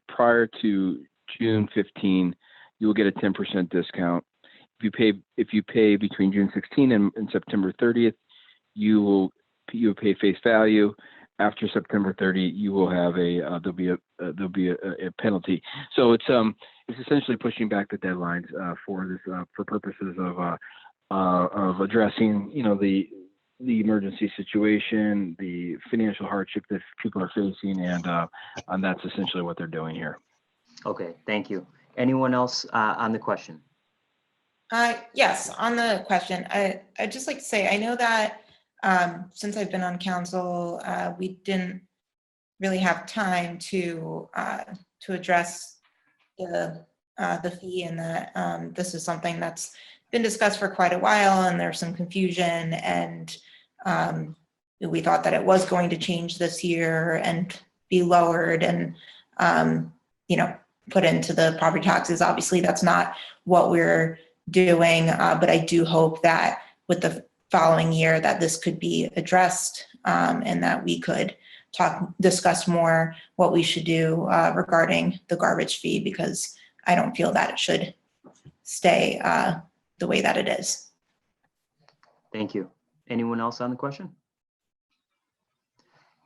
prior to June 15, you will get a 10% discount. If you pay between June 16 and September 30th, you will pay face value. After September 30, you will have there'll be a penalty. So it's essentially pushing back the deadlines for this for purposes of addressing the emergency situation, the financial hardship that people are facing, and that's essentially what they're doing here. Okay, thank you. Anyone else on the question? Yes, on the question, I'd just like to say, I know that since I've been on council, we didn't really have time to address the fee, and that this is something that's been discussed for quite a while, and there's some confusion, and we thought that it was going to change this year and be lowered and put into the property taxes. Obviously, that's not what we're doing, but I do hope that with the following year that this could be addressed, and that we could discuss more what we should do regarding the garbage fee, because I don't feel that it should stay the way that it is. Thank you. Anyone else on the question?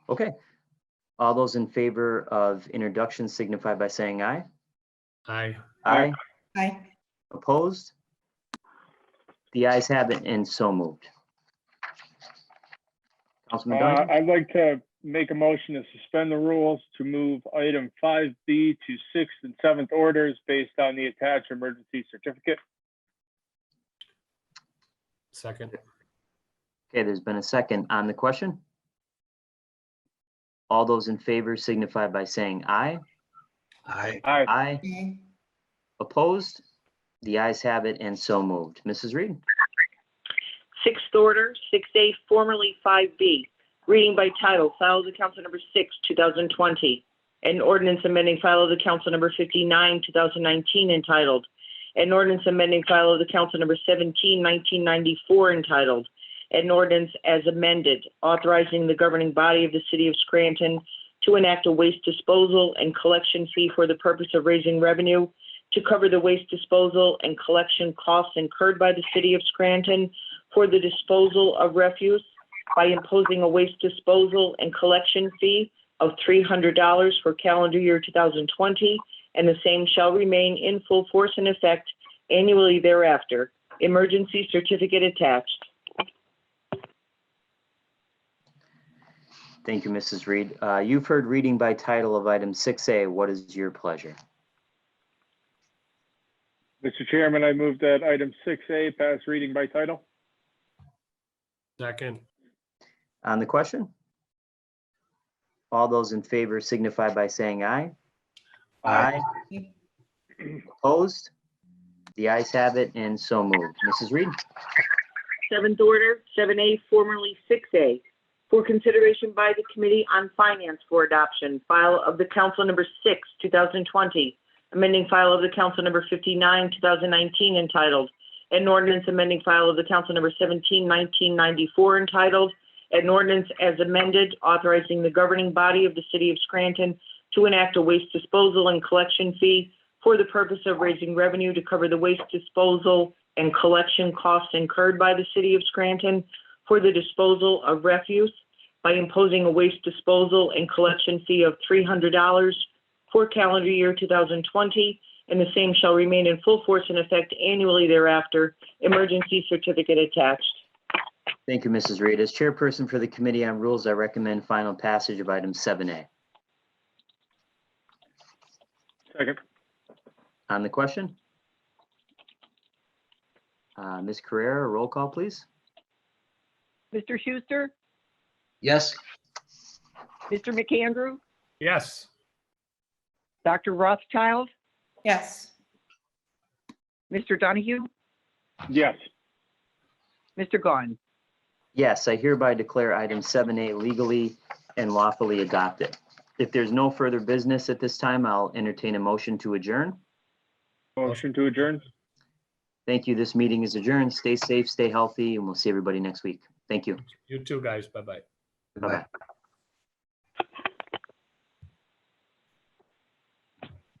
Okay. All those in favor of introduction signify by saying aye. Aye. Aye. Aye. Opposed? The ayes have it, and so moved. Councilman Donahue? I'd like to make a motion to suspend the rules to move item 5B to 6th and 7th orders based on the attached emergency certificate. Second. Okay, there's been a second on the question. All those in favor signify by saying aye. Aye. Aye. Aye. Opposed? The ayes have it and so moved. Mrs. Reed? Sixth order, 6A, formerly 5B, reading by title, file of the council number 6, 2020. An ordinance amending file of the council number 59, 2019, entitled. An ordinance amending file of the council number 17, 1994, entitled. An ordinance as amended, authorizing the governing body of the city of Scranton to enact a waste disposal and collection fee for the purpose of raising revenue to cover the waste disposal and collection costs incurred by the city of Scranton for the disposal of refuse by imposing a waste disposal and collection fee of $300 for calendar year 2020, and the same shall remain in full force and effect annually thereafter. Emergency certificate attached. Thank you, Mrs. Reed. You've heard reading by title of item 6A. What is your pleasure? Mr. Chairman, I move that item 6A pass reading by title. Second. On the question? All those in favor signify by saying aye. Aye. Opposed? The ayes have it and so moved. Mrs. Reed? Seventh order, 7A, formerly 6A, for consideration by the Committee on Finance for adoption, file of the council number 6, 2020, amending file of the council number 59, 2019, entitled, an ordinance amending file of the council number 17, 1994, entitled, an ordinance as amended, authorizing the governing body of the city of Scranton to enact a waste disposal and collection fee for the purpose of raising revenue to cover the waste disposal and collection costs incurred by the city of Scranton for the disposal of refuse by imposing a waste disposal and collection fee of $300 for calendar year 2020, and the same shall remain in full force and effect annually thereafter. Emergency certificate attached. Thank you, Mrs. Reed. As chairperson for the Committee on Rules, I recommend final passage of item 7A. Second. On the question? Ms. Carrera, roll call, please. Mr. Schuster, Yes. Mr. McAndrew, Yes. Dr. Rothchild, Yes. Mr. Donahue, Yes. Mr. Gaughan. Yes, I hereby declare item 7A legally and lawfully adopted. If there's no further business at this time, I'll entertain a motion to adjourn. Motion to adjourn. Thank you. This meeting is adjourned. Stay safe, stay healthy, and we'll see everybody next week. Thank you. You too, guys. Bye-bye. Bye-bye.